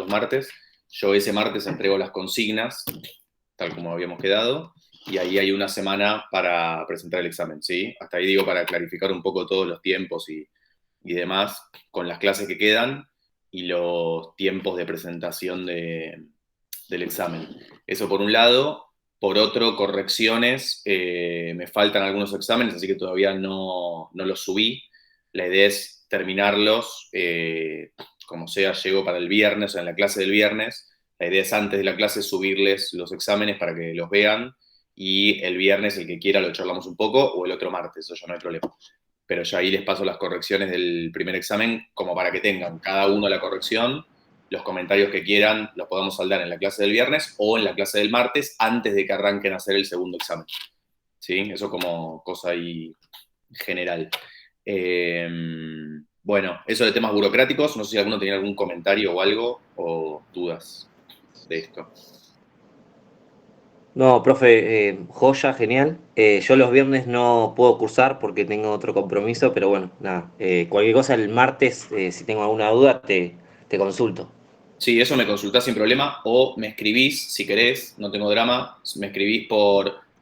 los martes. Yo ese martes entrego las consignas, tal como habíamos quedado, y ahí hay una semana para presentar el examen, ¿sí? Hasta ahí digo para clarificar un poco todos los tiempos y demás con las clases que quedan y los tiempos de presentación del examen. Eso por un lado. Por otro, correcciones. Me faltan algunos exámenes, así que todavía no los subí. La idea es terminarlos, como sea, llego para el viernes, o sea, en la clase del viernes. La idea es antes de la clase subirles los exámenes para que los vean y el viernes, el que quiera, lo charlamos un poco, o el otro martes, eso ya no hay problema. Pero ya ahí les paso las correcciones del primer examen como para que tengan cada uno la corrección, los comentarios que quieran los podamos saldar en la clase del viernes o en la clase del martes antes de que arranquen a hacer el segundo examen. ¿Sí? Eso como cosa ahí general. Bueno, eso de temas burocráticos, no sé si alguno tenía algún comentario o algo o dudas de esto. No, profe, joya, genial. Yo los viernes no puedo cursar porque tengo otro compromiso, pero bueno, nada. Cualquier cosa el martes, si tengo alguna duda, te consulto. Sí, eso me consultás sin problema o me escribís si querés, no tengo drama, me escribís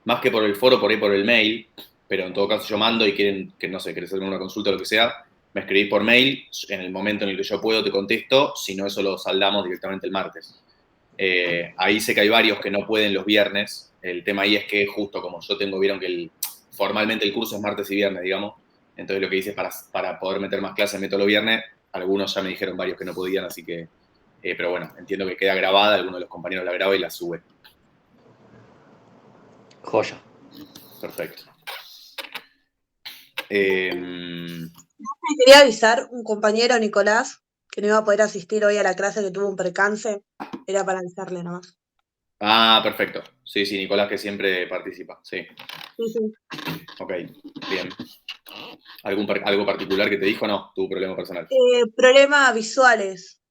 más que por el foro, por ahí por el mail, pero en todo caso yo mando y quieren, que no sé, querés hacer una consulta o lo que sea, me escribís por mail, en el momento en el que yo puedo te contesto, si no eso lo saldamos directamente el martes. Ahí sé que hay varios que no pueden los viernes, el tema ahí es que justo como yo vieron que formalmente el curso es martes y viernes, digamos, entonces lo que hice es para poder meter más clases meto los viernes, algunos ya me dijeron varios que no podían, así que pero bueno, entiendo que queda grabada, alguno de los compañeros la graba y la sube. Joya. Perfecto. Me quería avisar un compañero, Nicolás, que no iba a poder asistir hoy a la clase, que tuvo un percance. Era para avisarle nomás. Perfecto. Sí, sí, Nicolás que siempre participa. Sí. Sí, sí. Ok, bien. ¿Algo particular que te dijo? No, tu problema personal. Problemas visuales.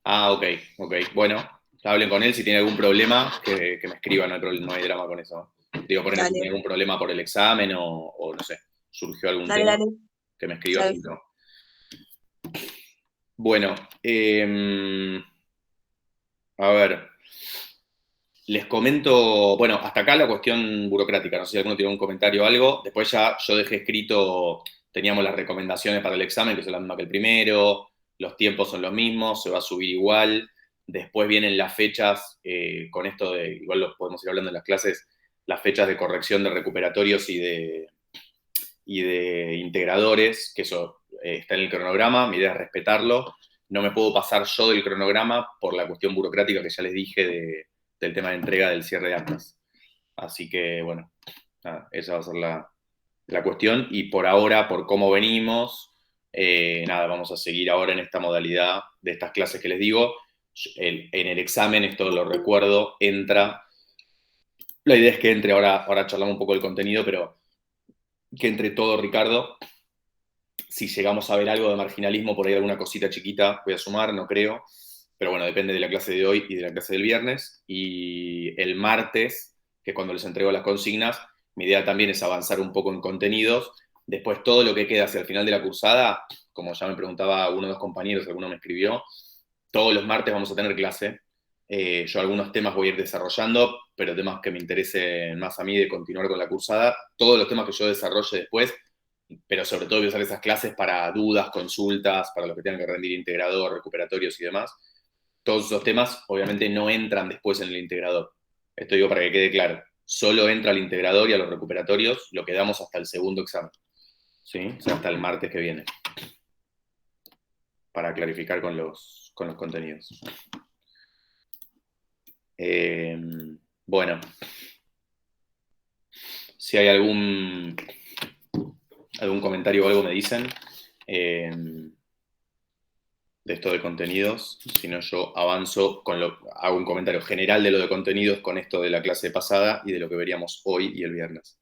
Ok, ok. Bueno, hablen con él. Si tiene algún problema, que me escriba, no hay drama con eso. Digo, por ejemplo, si Dale, tiene algún problema por el examen o no sé, surgió algún dale, tema, dale. que me escriba. Dale. Sin tema. Bueno, a ver. Les comento, bueno, hasta acá la cuestión burocrática, no sé si alguno tiene un comentario o algo. Después ya yo dejé escrito, teníamos las recomendaciones para el examen, que son las mismas que el primero, los tiempos son los mismos, se va a subir igual. Después vienen las fechas, con esto de, igual lo podemos ir hablando en las clases, las fechas de corrección de recuperatorios y de integradores, que eso está en el cronograma, mi idea es respetarlo. No me puedo pasar yo del cronograma por la cuestión burocrática que ya les dije del tema de entrega del cierre de actas. Así que, bueno, nada, esa va a ser la cuestión. Y por ahora, por cómo venimos, nada, vamos a seguir ahora en esta modalidad de estas clases que les digo. En el examen, esto lo recuerdo, entra. La idea es que entre ahora charlamos un poco del contenido, pero que entre todo, Ricardo. Si llegamos a ver algo de marginalismo, por ahí alguna cosita chiquita voy a sumar, no creo. Pero bueno, depende de la clase de hoy y de la clase del viernes. Y el martes, que es cuando les entrego las consignas, mi idea también es avanzar un poco en contenidos. Después todo lo que queda hacia el final de la cursada, como ya me preguntaba uno de los compañeros, alguno me escribió, todos los martes vamos a tener clase. Yo algunos temas voy a ir desarrollando, pero temas que me interesen más a mí de continuar con la cursada. Todos los temas que yo desarrolle después, pero sobre todo voy a usar esas clases para dudas, consultas, para los que tengan que rendir integrador, recuperatorios y demás. Todos esos temas obviamente no entran después en el integrador. Esto digo para que quede claro. Solo entra al integrador y a los recuperatorios lo que damos hasta el segundo examen. ¿Sí? O sea, hasta el martes que viene. Para clarificar con los contenidos. Bueno. Si hay algún comentario o algo me dicen. De esto de contenidos, si no yo avanzo hago un comentario general de lo de contenidos con esto de la clase pasada y de lo que veríamos hoy y el viernes.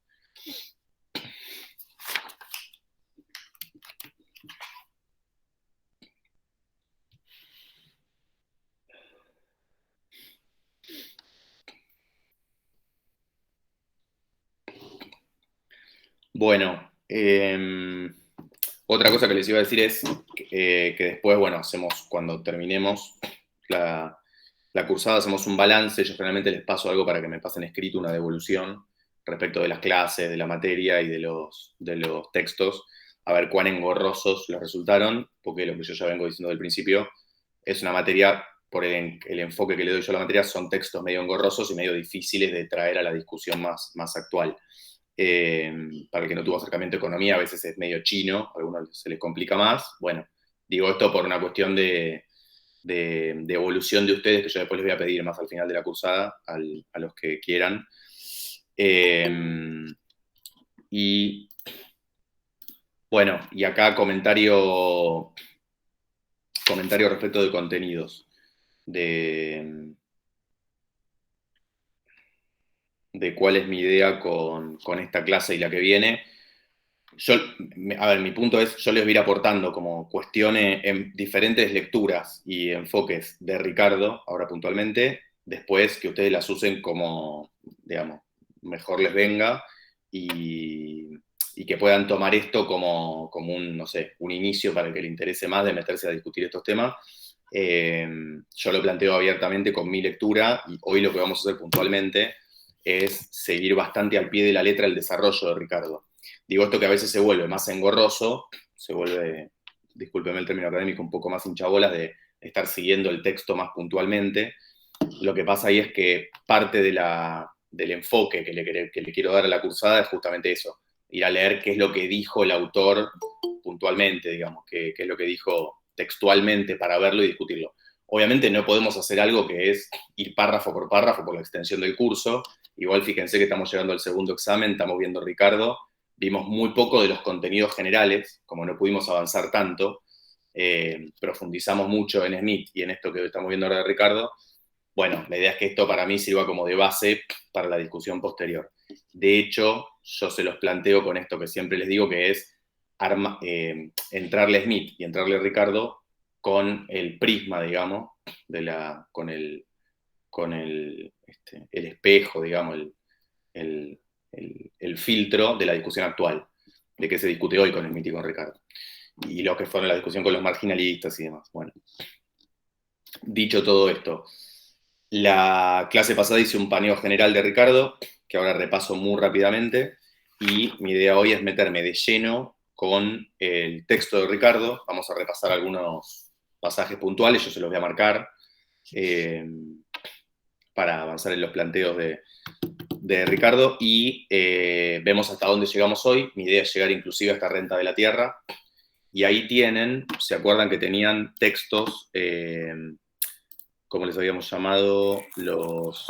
Bueno, otra cosa que les iba a decir es que después, bueno, hacemos cuando terminemos la cursada hacemos un balance, yo generalmente les paso algo para que me pasen escrito una devolución respecto de las clases, de la materia y de los textos, a ver cuán engorrosos les resultaron, porque lo que yo ya vengo diciendo del principio, es una materia, por el enfoque que le doy yo a la materia, son textos medio engorrosos y medio difíciles de traer a la discusión más actual. Para el que no tuvo acercamiento a economía, a veces es medio chino, a algunos se les complica más. Bueno, digo esto por una cuestión de evolución de ustedes, que yo después les voy a pedir más al final de la cursada, a los que quieran. Y bueno, y acá comentario respecto de contenidos, de cuál es mi idea con esta clase y la que viene. A ver, mi punto es, yo les voy a ir aportando como cuestiones en diferentes lecturas y enfoques de Ricardo, ahora puntualmente, después que ustedes las usen como, digamos, mejor les venga y que puedan tomar esto como un, no sé, un inicio para el que le interese más de meterse a discutir estos temas. Yo lo planteo abiertamente con mi lectura y hoy lo que vamos a hacer puntualmente es seguir bastante al pie de la letra el desarrollo de Ricardo. Digo esto que a veces se vuelve más engorroso, se vuelve, discúlpeme el término académico, un poco más hinchabolas de estar siguiendo el texto más puntualmente. Lo que pasa ahí es que parte del enfoque que le quiero dar a la cursada es justamente eso, ir a leer qué es lo que dijo el autor puntualmente, digamos, qué es lo que dijo textualmente para verlo y discutirlo. Obviamente no podemos hacer algo que es ir párrafo por la extensión del curso. Igual fíjense que estamos llegando al segundo examen, estamos viendo Ricardo, vimos muy poco de los contenidos generales, como no pudimos avanzar tanto, profundizamos mucho en Smith y en esto que estamos viendo ahora de Ricardo. Bueno, la idea es que esto para mí sirva como de base para la discusión posterior. De hecho, yo se los planteo con esto que siempre les digo, que es entrarle Smith y entrarle Ricardo con el prisma, digamos, con el espejo, digamos, el filtro de la discusión actual, de qué se discute hoy con Smith y con Ricardo. Y lo que fue la discusión con los marginalistas y demás. Bueno, dicho todo esto, la clase pasada hice un paneo general de Ricardo, que ahora repaso muy rápidamente, y mi idea hoy es meterme de lleno con el texto de Ricardo. Vamos a repasar algunos pasajes puntuales, yo se los voy a marcar, para avanzar en los planteos de Ricardo, y vemos hasta dónde llegamos hoy. Mi idea es llegar inclusive hasta renta de la tierra, y ahí tienen, ¿se acuerdan que tenían textos, como les habíamos llamado, los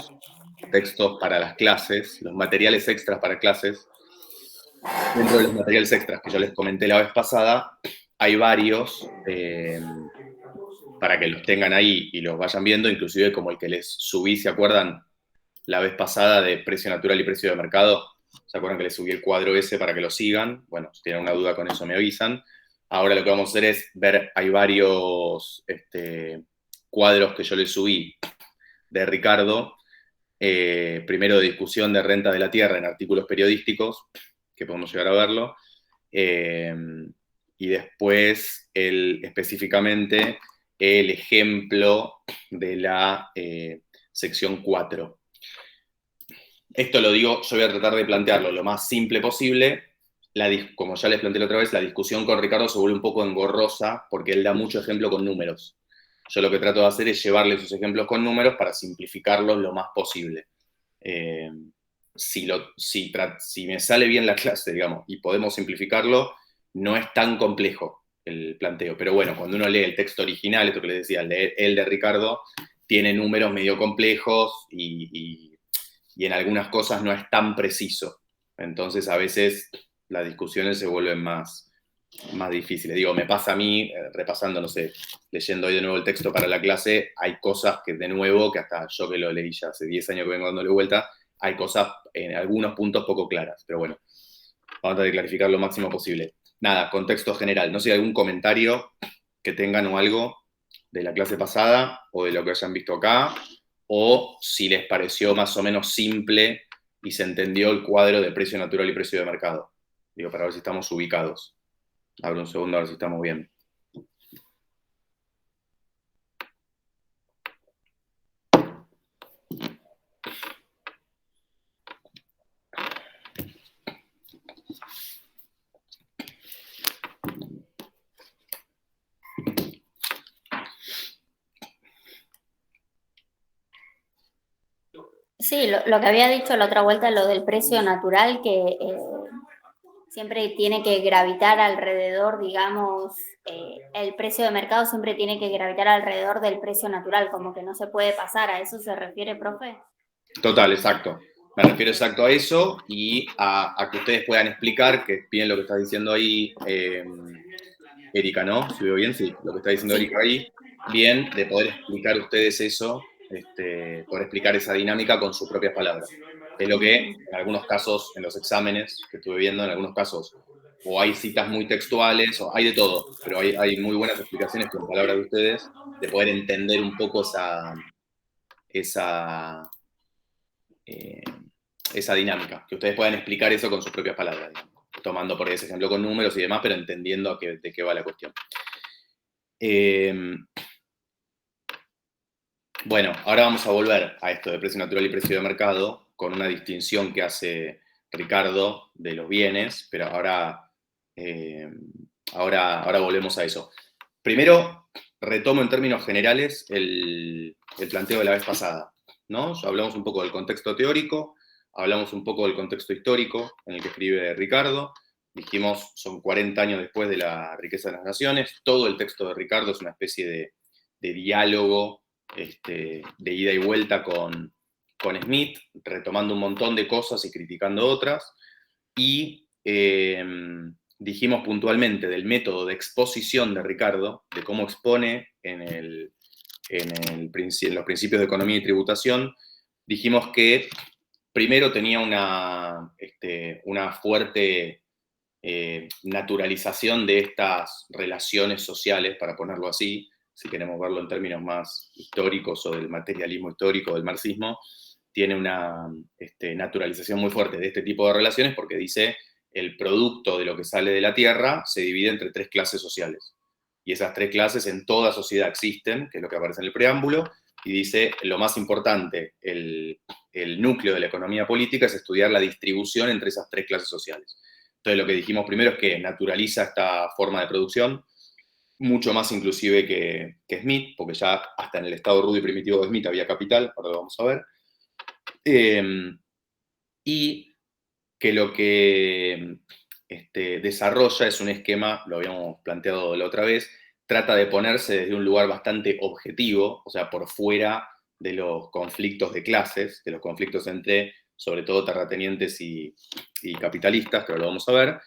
textos para las clases, los materiales extras para clases? Dentro de los materiales extras que yo les comenté la vez pasada, hay varios, para que los tengan ahí y los vayan viendo, inclusive como el que les subí, ¿se acuerdan? La vez pasada de precio natural y precio de mercado. ¿Se acuerdan que les subí el cuadro ese para que lo sigan? Bueno, si tienen una duda con eso me avisan. Ahora lo que vamos a hacer es ver, hay varios cuadros que yo les subí de Ricardo, primero de discusión de renta de la tierra en artículos periodísticos, que podemos llegar a verlo, y después específicamente el ejemplo de la sección 4. Esto lo digo, yo voy a tratar de plantearlo lo más simple posible. Como ya les planteé la otra vez, la discusión con Ricardo se vuelve un poco engorrosa porque él da mucho ejemplo con números. Yo lo que trato de hacer es llevarle esos ejemplos con números para simplificarlos lo más posible. Si me sale bien la clase, digamos, y podemos simplificarlo, no es tan complejo el planteo. Pero bueno, cuando uno lee el texto original, esto que les decía, el de Ricardo, tiene números medio complejos y en algunas cosas no es tan preciso. Entonces a veces las discusiones se vuelven más difíciles. Digo, me pasa a mí, repasando, no sé, leyendo hoy de nuevo el texto para la clase, hay cosas que de nuevo, que hasta yo que lo leí ya hace 10 años que vengo dándole vuelta, hay cosas en algunos puntos poco claras, pero bueno, vamos a tratar de clarificar lo máximo posible. Nada, contexto general. No sé si hay algún comentario que tengan o algo de la clase pasada o de lo que hayan visto acá, o si les pareció más o menos simple y se entendió el cuadro de precio natural y precio de mercado. Digo, para ver si estamos ubicados. Abro un segundo a ver si estamos bien. Sí, lo que había dicho la otra vuelta, lo del precio natural, que siempre tiene que gravitar alrededor, digamos, el precio de mercado siempre tiene que gravitar alrededor del precio natural, como que no se puede pasar. ¿A eso se refiere, profe? Total, exacto. Me refiero exacto a eso y a que ustedes puedan explicar, que es bien lo que está diciendo ahí Erika, ¿no? Si veo bien, sí, lo que está diciendo Sí. Erika ahí, bien, de poder explicar ustedes eso, poder explicar esa dinámica con sus propias palabras. Es lo que en algunos casos, en los exámenes que estuve viendo, en algunos casos, o hay citas muy textuales, o hay de todo, pero hay muy buenas explicaciones con palabras de ustedes, de poder entender un poco esa, eh, esa dinámica, que ustedes puedan explicar eso con sus propias palabras, digamos, tomando por ese ejemplo con números y demás, pero entendiendo de qué va la cuestión. Bueno, ahora vamos a volver a esto de precio natural y precio de mercado, con una distinción que hace Ricardo de los bienes, pero ahora volvemos a eso. Primero, retomo en términos generales el planteo de la vez pasada, ¿no? Ya hablamos un poco del contexto teórico, hablamos un poco del contexto histórico en el que escribe Ricardo, dijimos, son 40 años después de la riqueza de las naciones, todo el texto de Ricardo es una especie de diálogo, de ida y vuelta con Smith, retomando un montón de cosas y criticando otras, y dijimos puntualmente del método de exposición de Ricardo, de cómo expone en los principios de economía y tributación, dijimos que primero tenía una fuerte naturalización de estas relaciones sociales, para ponerlo así, si queremos verlo en términos más históricos o del materialismo histórico, del marxismo, tiene una naturalización muy fuerte de este tipo de relaciones porque dice el producto de lo que sale de la tierra se divide entre tres clases sociales. Y esas tres clases en toda sociedad existen, que es lo que aparece en el preámbulo, y dice lo más importante, el núcleo de la economía política es estudiar la distribución entre esas tres clases sociales. Entonces lo que dijimos primero es que naturaliza esta forma de producción, mucho más inclusive que Smith, porque ya hasta en el estado rudo y primitivo de Smith había capital, ahora lo vamos a ver. Y que lo que desarrolla es un esquema, lo habíamos planteado la otra vez, trata de ponerse desde un lugar bastante objetivo, o sea, por fuera de los conflictos de clases, de los conflictos entre, sobre todo, terratenientes y capitalistas, que ahora lo vamos a ver,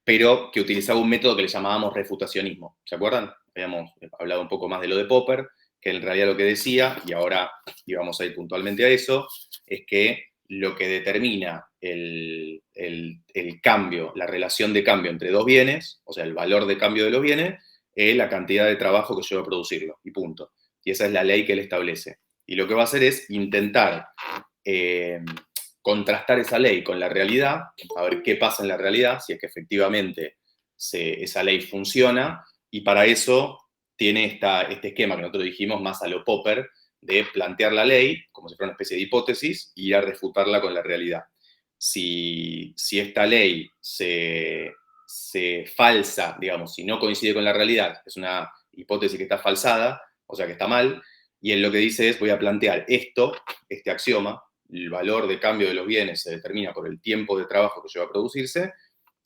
pero que utilizaba un método que le llamábamos refutacionismo. ¿Se acuerdan? Habíamos hablado un poco más de lo de Popper, que en realidad lo que decía, y ahora íbamos a ir puntualmente a eso, es que lo que determina el cambio, la relación de cambio entre dos bienes, o sea, el valor de cambio de los bienes, es la cantidad de trabajo que lleva a producirlo, y punto. Y esa es la ley que él establece. Y lo que va a hacer es intentar contrastar esa ley con la realidad, a ver qué pasa en la realidad, si es que efectivamente esa ley funciona, y para eso tiene este esquema que nosotros dijimos más a lo Popper, de plantear la ley como si fuera una especie de hipótesis y ir a refutarla con la realidad. Si esta ley se falsa, digamos, si no coincide con la realidad, es una hipótesis que está falsada, o sea que está mal, y él lo que dice es, voy a plantear este axioma, el valor de cambio de los bienes se determina por el tiempo de trabajo que lleva a producirse,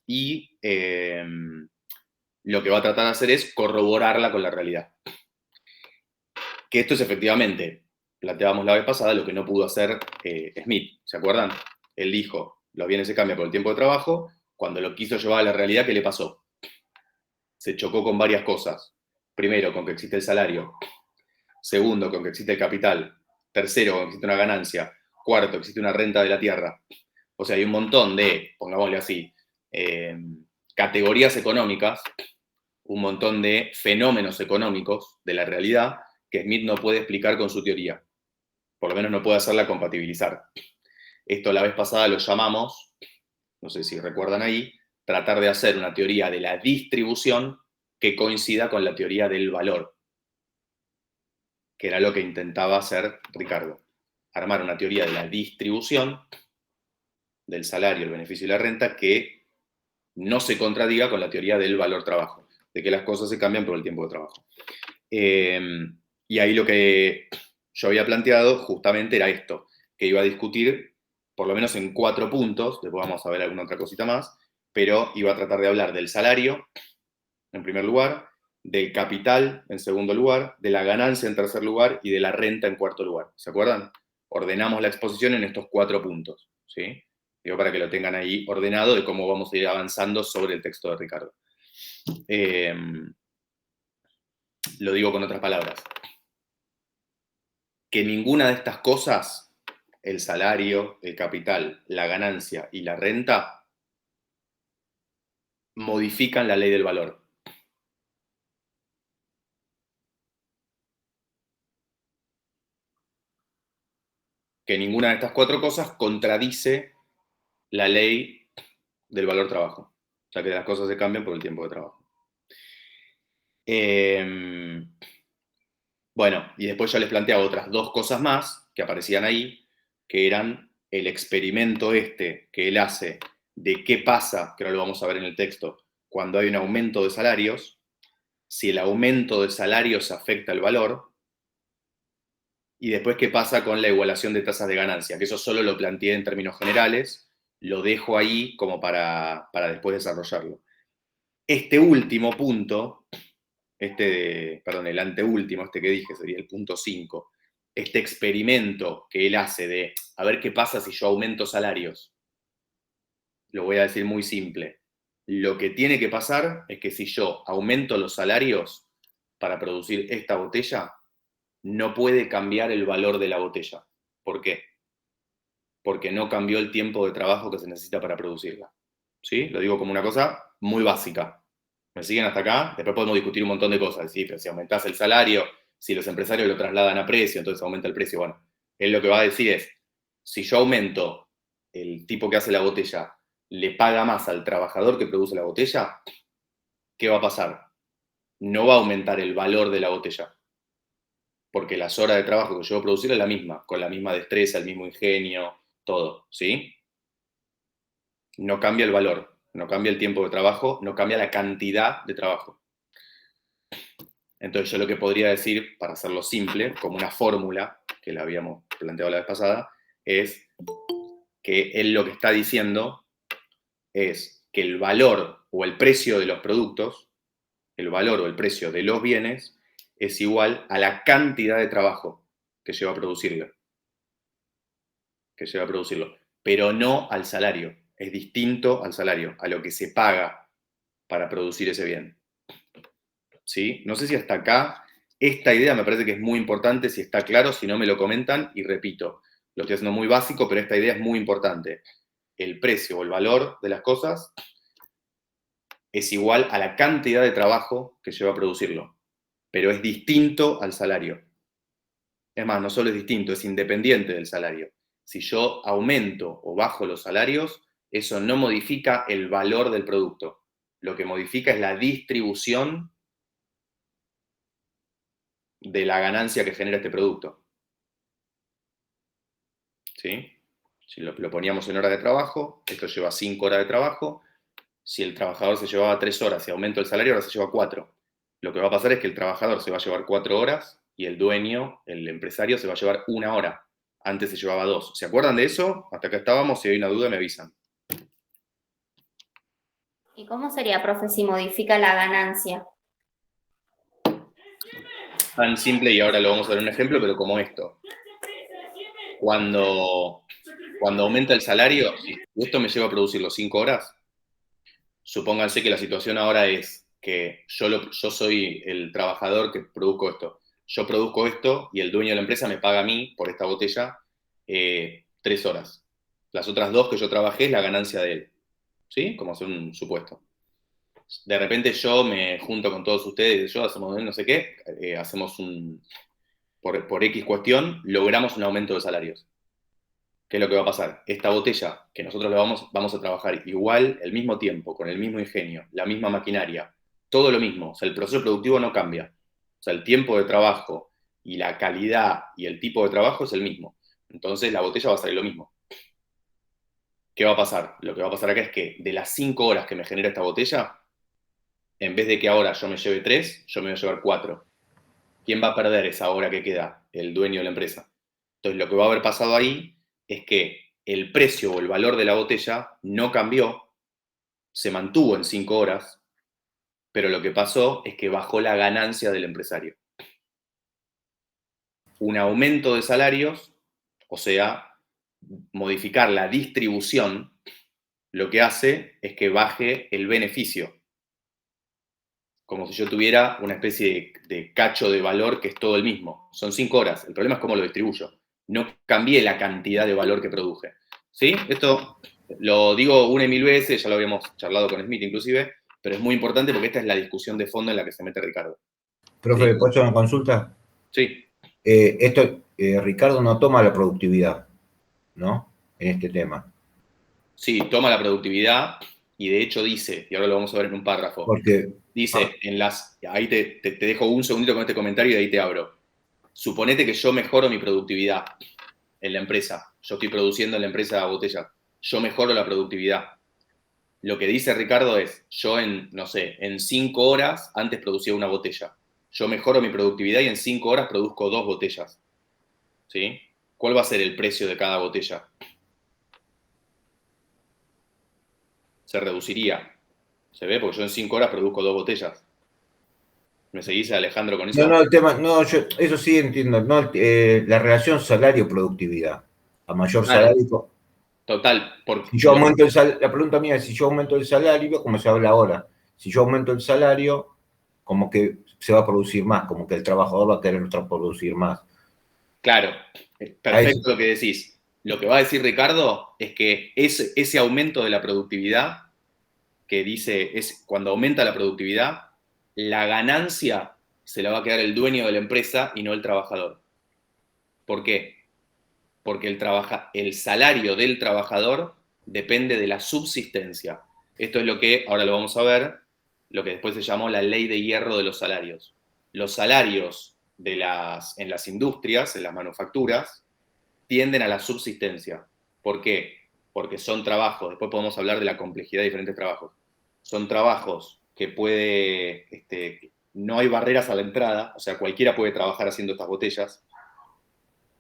y lo que va a tratar de hacer es corroborarla con la realidad. Que esto es efectivamente, planteábamos la vez pasada, lo que no pudo hacer Smith, ¿se acuerdan? Él dijo, los bienes se cambian por el tiempo de trabajo, cuando lo quiso llevar a la realidad, ¿qué le pasó? Se chocó con varias cosas. Primero, con que existe el salario. Segundo, con que existe el capital. Tercero, con que existe una ganancia. Cuarto, existe una renta de la tierra. O sea, hay un montón de, pongámosle así, categorías económicas, un montón de fenómenos económicos de la realidad que Smith no puede explicar con su teoría. Por lo menos no puede hacerla compatibilizar. Esto la vez pasada lo llamamos, no sé si recuerdan ahí, tratar de hacer una teoría de la distribución que coincida con la teoría del valor, que era lo que intentaba hacer Ricardo. Armar una teoría de la distribución del salario, el beneficio y la renta que no se contradiga con la teoría del valor trabajo, de que las cosas se cambian por el tiempo de trabajo. Y ahí lo que yo había planteado justamente era esto, que iba a discutir, por lo menos en 4 puntos, después vamos a ver alguna otra cosita más, pero iba a tratar de hablar del salario, en primer lugar, del capital, en segundo lugar, de la ganancia, en tercer lugar, y de la renta, en cuarto lugar. ¿Se acuerdan? Ordenamos la exposición en estos 4 puntos, ¿sí? Digo, para que lo tengan ahí ordenado de cómo vamos a ir avanzando sobre el texto de Ricardo. Lo digo con otras palabras. Que ninguna de estas cosas, el salario, el capital, la ganancia y la renta, modifican la ley del valor. Que ninguna de estas 4 cosas contradice la ley del valor trabajo. O sea, que las cosas se cambian por el tiempo de trabajo. Bueno, y después ya les planteaba otras 2 cosas más que aparecían ahí, que eran el experimento que él hace de qué pasa, que ahora lo vamos a ver en el texto, cuando hay un aumento de salarios, si el aumento de salarios afecta el valor, y después qué pasa con la igualación de tasas de ganancia, que eso solo lo planteé en términos generales, lo dejo ahí como para después desarrollarlo. Este último punto, el anteúltimo, que dije, sería el punto 5, este experimento que él hace de a ver qué pasa si yo aumento salarios, lo voy a decir muy simple. Lo que tiene que pasar es que si yo aumento los salarios para producir esta botella, no puede cambiar el valor de la botella. ¿Por qué? Porque no cambió el tiempo de trabajo que se necesita para producirla. ¿Sí? Lo digo como una cosa muy básica. ¿Me siguen hasta acá? Después podemos discutir un montón de cosas. ¿Sí? Pero si aumentás el salario, si los empresarios lo trasladan a precio, entonces aumenta el precio. Bueno, él lo que va a decir es, si yo aumento el tipo que hace la botella, le paga más al trabajador que produce la botella, ¿qué va a pasar? No va a aumentar el valor de la botella, porque las horas de trabajo que yo voy a producir es la misma, con la misma destreza, el mismo ingenio, todo, ¿sí? No cambia el valor, no cambia el tiempo de trabajo, no cambia la cantidad de trabajo. Entonces yo lo que podría decir, para hacerlo simple, como una fórmula, que la habíamos planteado la vez pasada, es que él lo que está diciendo es que el valor o el precio de los productos, el valor o el precio de los bienes, es igual a la cantidad de trabajo que lleva a producirlo. Pero no al salario. Es distinto al salario, a lo que se paga para producir ese bien. ¿Sí? No sé si hasta acá, esta idea me parece que es muy importante, si está claro, si no me lo comentan, y repito, lo estoy haciendo muy básico, pero esta idea es muy importante. El precio o el valor de las cosas es igual a la cantidad de trabajo que lleva a producirlo, pero es distinto al salario. Es más, no solo es distinto, es independiente del salario. Si yo aumento o bajo los salarios, eso no modifica el valor del producto. Lo que modifica es la distribución de la ganancia que genera este producto. ¿Sí? Si lo poníamos en hora de trabajo, esto lleva 5 horas de trabajo. Si el trabajador se llevaba 3 horas y aumento el salario, ahora se lleva 4. Lo que va a pasar es que el trabajador se va a llevar 4 horas y el dueño, el empresario, se va a llevar 1 hora. Antes se llevaba 2. ¿Se acuerdan de eso? Hasta acá estábamos. Si hay una duda, me avisan. ¿Y cómo sería, profe, si modifica la ganancia? Tan simple, y ahora lo vamos a ver un ejemplo, pero como esto. Cuando aumenta el salario, si esto me lleva a producir los 5 horas, supónganse que la situación ahora es que yo soy el trabajador que produzco esto. Yo produzco esto y el dueño de la empresa me paga a mí por esta botella 3 horas. Las otras 2 que yo trabajé es la ganancia de él. ¿Sí? Como hacer un supuesto. De repente yo me junto con todos ustedes, yo hacemos no sé qué, hacemos por X cuestión, logramos un aumento de salarios. ¿Qué es lo que va a pasar? Esta botella, que nosotros le vamos a trabajar igual, el mismo tiempo, con el mismo ingenio, la misma maquinaria, todo lo mismo. O sea, el proceso productivo no cambia. O sea, el tiempo de trabajo y la calidad y el tipo de trabajo es el mismo. Entonces la botella va a salir lo mismo. ¿Qué va a pasar? Lo que va a pasar acá es que de las 5 horas que me genera esta botella, en vez de que ahora yo me lleve 3, yo me voy a llevar 4. ¿Quién va a perder esa hora que queda? El dueño de la empresa. Entonces lo que va a haber pasado ahí es que el precio o el valor de la botella no cambió, se mantuvo en 5 horas, pero lo que pasó es que bajó la ganancia del empresario. Un aumento de salarios, o sea, modificar la distribución, lo que hace es que baje el beneficio. Como si yo tuviera una especie de cacho de valor que es todo el mismo. Son 5 horas. El problema es cómo lo distribuyo. No cambié la cantidad de valor que produje. ¿Sí? Esto lo digo una y mil veces, ya lo habíamos charlado con Smith inclusive, pero es muy importante porque esta es la discusión de fondo en la que se mete Ricardo. Profe, ¿Sí? ¿puedo hacer una consulta? Sí. Ricardo no toma la productividad, ¿no? En este tema. Sí, toma la productividad y de hecho dice, y ahora lo vamos a ver en un párrafo, Porque dice, ahí te dejo un segundito con este comentario y ahí te abro. Suponete que yo mejoro mi productividad en la empresa. Yo estoy produciendo en la empresa botellas. Yo mejoro la productividad. Lo que dice Ricardo es, yo no sé, en 5 horas antes producía una botella. Yo mejoro mi productividad y en 5 horas produzco 2 botellas. ¿Sí? ¿Cuál va a ser el precio de cada botella? Se reduciría. ¿Se ve? Porque yo en 5 horas produzco 2 botellas. ¿Me seguís, Alejandro, con eso? no, el tema, no, yo eso sí entiendo, no, la relación salario-productividad. A mayor Claro, salario, total. si yo aumento el salario, la pregunta mía es si yo aumento el salario, como se habla ahora, si yo aumento el salario, como que se va a producir más, como que el trabajador va a querer producir más. Claro, perfecto lo que decís. Lo que va a decir Ricardo es que ese aumento de la productividad, que dice, es cuando aumenta la productividad, la ganancia se la va a quedar el dueño de la empresa y no el trabajador. ¿Por qué? Porque el salario del trabajador depende de la subsistencia. Esto es lo que, ahora lo vamos a ver, lo que después se llamó la ley de hierro de los salarios. Los salarios en las industrias, en las manufacturas, tienden a la subsistencia. ¿Por qué? Porque son trabajos, después podemos hablar de la complejidad de diferentes trabajos. Son trabajos que no hay barreras a la entrada, o sea, cualquiera puede trabajar haciendo estas botellas,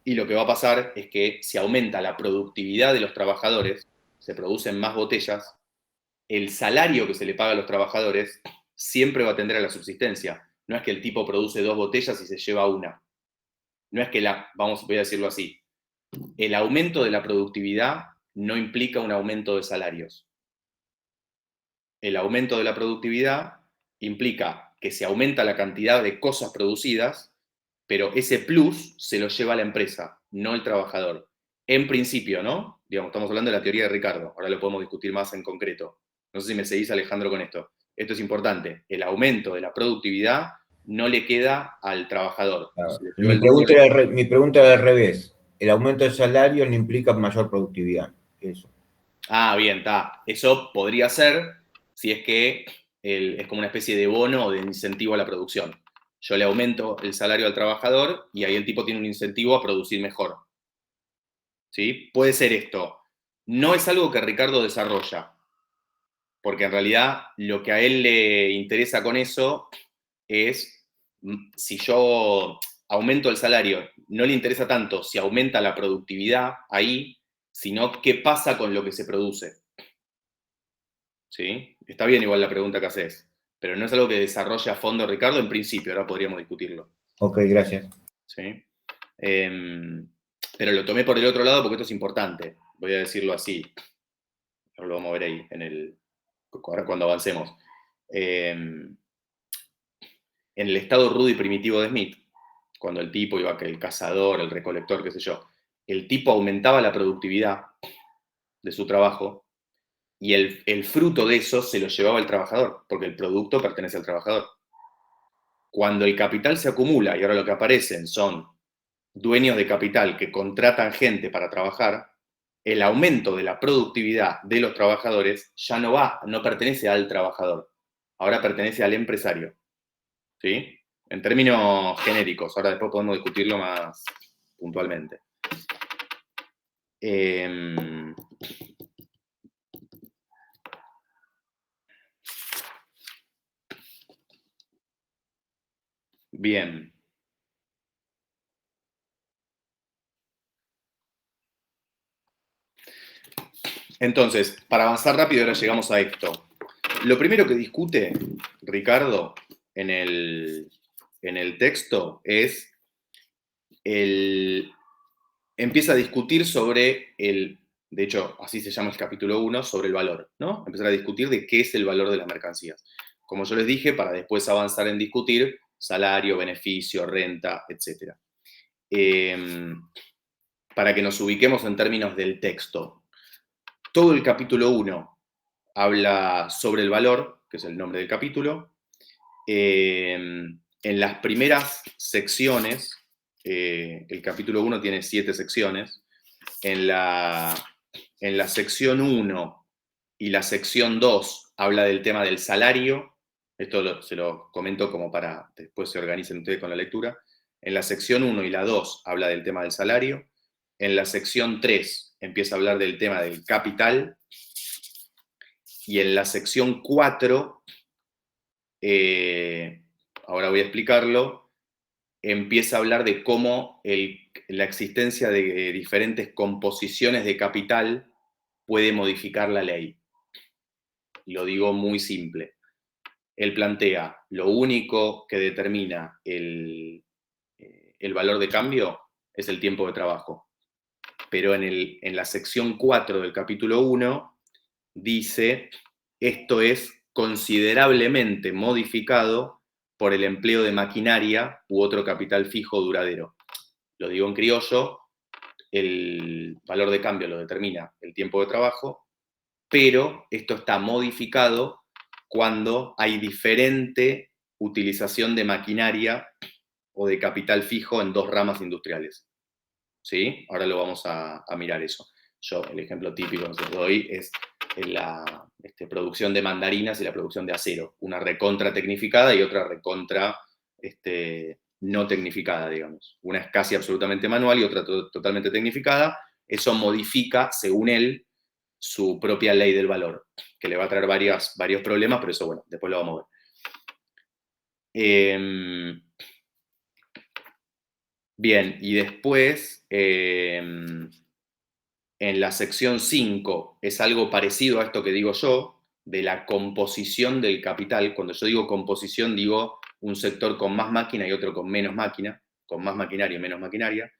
y lo que va a pasar es que si aumenta la productividad de los trabajadores, se producen más botellas, el salario que se le paga a los trabajadores siempre va a tender a la subsistencia. No es que el tipo produce 2 botellas y se lleva una. No es que voy a decirlo así, el aumento de la productividad no implica un aumento de salarios. El aumento de la productividad implica que se aumenta la cantidad de cosas producidas, pero ese plus se lo lleva la empresa, no el trabajador. En principio, ¿no? Digamos, estamos hablando de la teoría de Ricardo, ahora lo podemos discutir más en concreto. No sé si me seguís, Alejandro, con esto. Esto es importante. El aumento de la productividad no le queda al trabajador. Mi pregunta era al revés. El aumento de salario no implica mayor productividad. Eso. Ah, bien, está. Eso podría ser si es que es como una especie de bono o de incentivo a la producción. Yo le aumento el salario al trabajador y ahí el tipo tiene un incentivo a producir mejor. ¿Sí? Puede ser esto. No es algo que Ricardo desarrolla, porque en realidad lo que a él le interesa con eso es si yo aumento el salario, no le interesa tanto si aumenta la productividad ahí, sino qué pasa con lo que se produce. ¿Sí? Está bien igual la pregunta que haces, pero no es algo que desarrolle a fondo Ricardo en principio, ahora podríamos discutirlo. Ok, gracias. ¿Sí? Pero lo tomé por el otro lado porque esto es importante, voy a decirlo así. Ahora lo vamos a ver ahí, ahora cuando avancemos. En el estado rudo y primitivo de Smith, cuando el tipo iba que el cazador, el recolector, qué sé yo, el tipo aumentaba la productividad de su trabajo y el fruto de eso se lo llevaba el trabajador, porque el producto pertenece al trabajador. Cuando el capital se acumula y ahora lo que aparecen son dueños de capital que contratan gente para trabajar, el aumento de la productividad de los trabajadores ya no pertenece al trabajador, ahora pertenece al empresario. ¿Sí? En términos genéricos, ahora después podemos discutirlo más puntualmente. Bien. Entonces, para avanzar rápido, ahora llegamos a esto. Lo primero que discute Ricardo en el texto es empieza a discutir sobre de hecho, así se llama el capítulo 1, sobre el valor, ¿no? Empezar a discutir de qué es el valor de las mercancías. Como yo les dije, para después avanzar en discutir salario, beneficio, renta, etc. Para que nos ubiquemos en términos del texto. Todo el capítulo 1 habla sobre el valor, que es el nombre del capítulo. En las primeras secciones, el capítulo 1 tiene 7 secciones. En la sección 1 y la sección 2 habla del tema del salario. Esto se lo comento como para después se organicen ustedes con la lectura. En la sección 1 y la 2 habla del tema del salario. En la sección 3 empieza a hablar del tema del capital. Y en la sección 4, ahora voy a explicarlo, empieza a hablar de cómo la existencia de diferentes composiciones de capital puede modificar la ley. Lo digo muy simple. Él plantea, lo único que determina el valor de cambio es el tiempo de trabajo. Pero en la sección 4 del capítulo 1 dice, esto es considerablemente modificado por el empleo de maquinaria u otro capital fijo duradero. Lo digo en criollo, el valor de cambio lo determina el tiempo de trabajo, pero esto está modificado cuando hay diferente utilización de maquinaria o de capital fijo en dos ramas industriales. ¿Sí? Ahora lo vamos a mirar eso. Yo, el ejemplo típico que les doy es la producción de mandarinas y la producción de acero. Una recontra tecnificada y otra recontra no tecnificada, digamos. Una es casi absolutamente manual y otra totalmente tecnificada. Eso modifica, según él, su propia ley del valor, que le va a traer varios problemas, pero eso, bueno, después lo vamos a ver. Bien, y después, en la sección 5, es algo parecido a esto que digo yo, de la composición del capital. Cuando yo digo composición, digo un sector con más máquina y otro con menos máquina, con más maquinaria y menos maquinaria.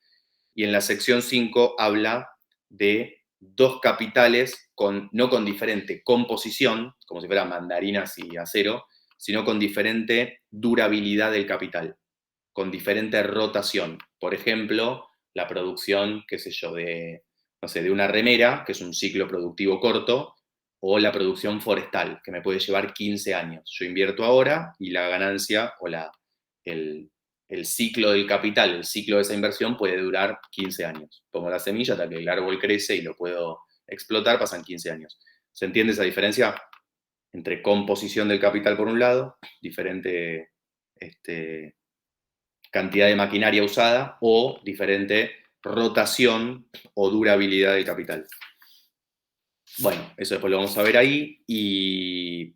Y en la sección 5 habla de dos capitales no con diferente composición, como si fueran mandarinas y acero, sino con diferente durabilidad del capital, con diferente rotación. Por ejemplo, la producción, qué sé yo, de una remera, que es un ciclo productivo corto, o la producción forestal, que me puede llevar 15 años. Yo invierto ahora y la ganancia o el ciclo del capital, el ciclo de esa inversión puede durar 15 años. Pongo la semilla hasta que el árbol crece y lo puedo explotar, pasan 15 años. ¿Se entiende esa diferencia? Entre composición del capital por un lado, diferente cantidad de maquinaria usada o diferente rotación o durabilidad del capital. Bueno, eso después lo vamos a ver ahí. Y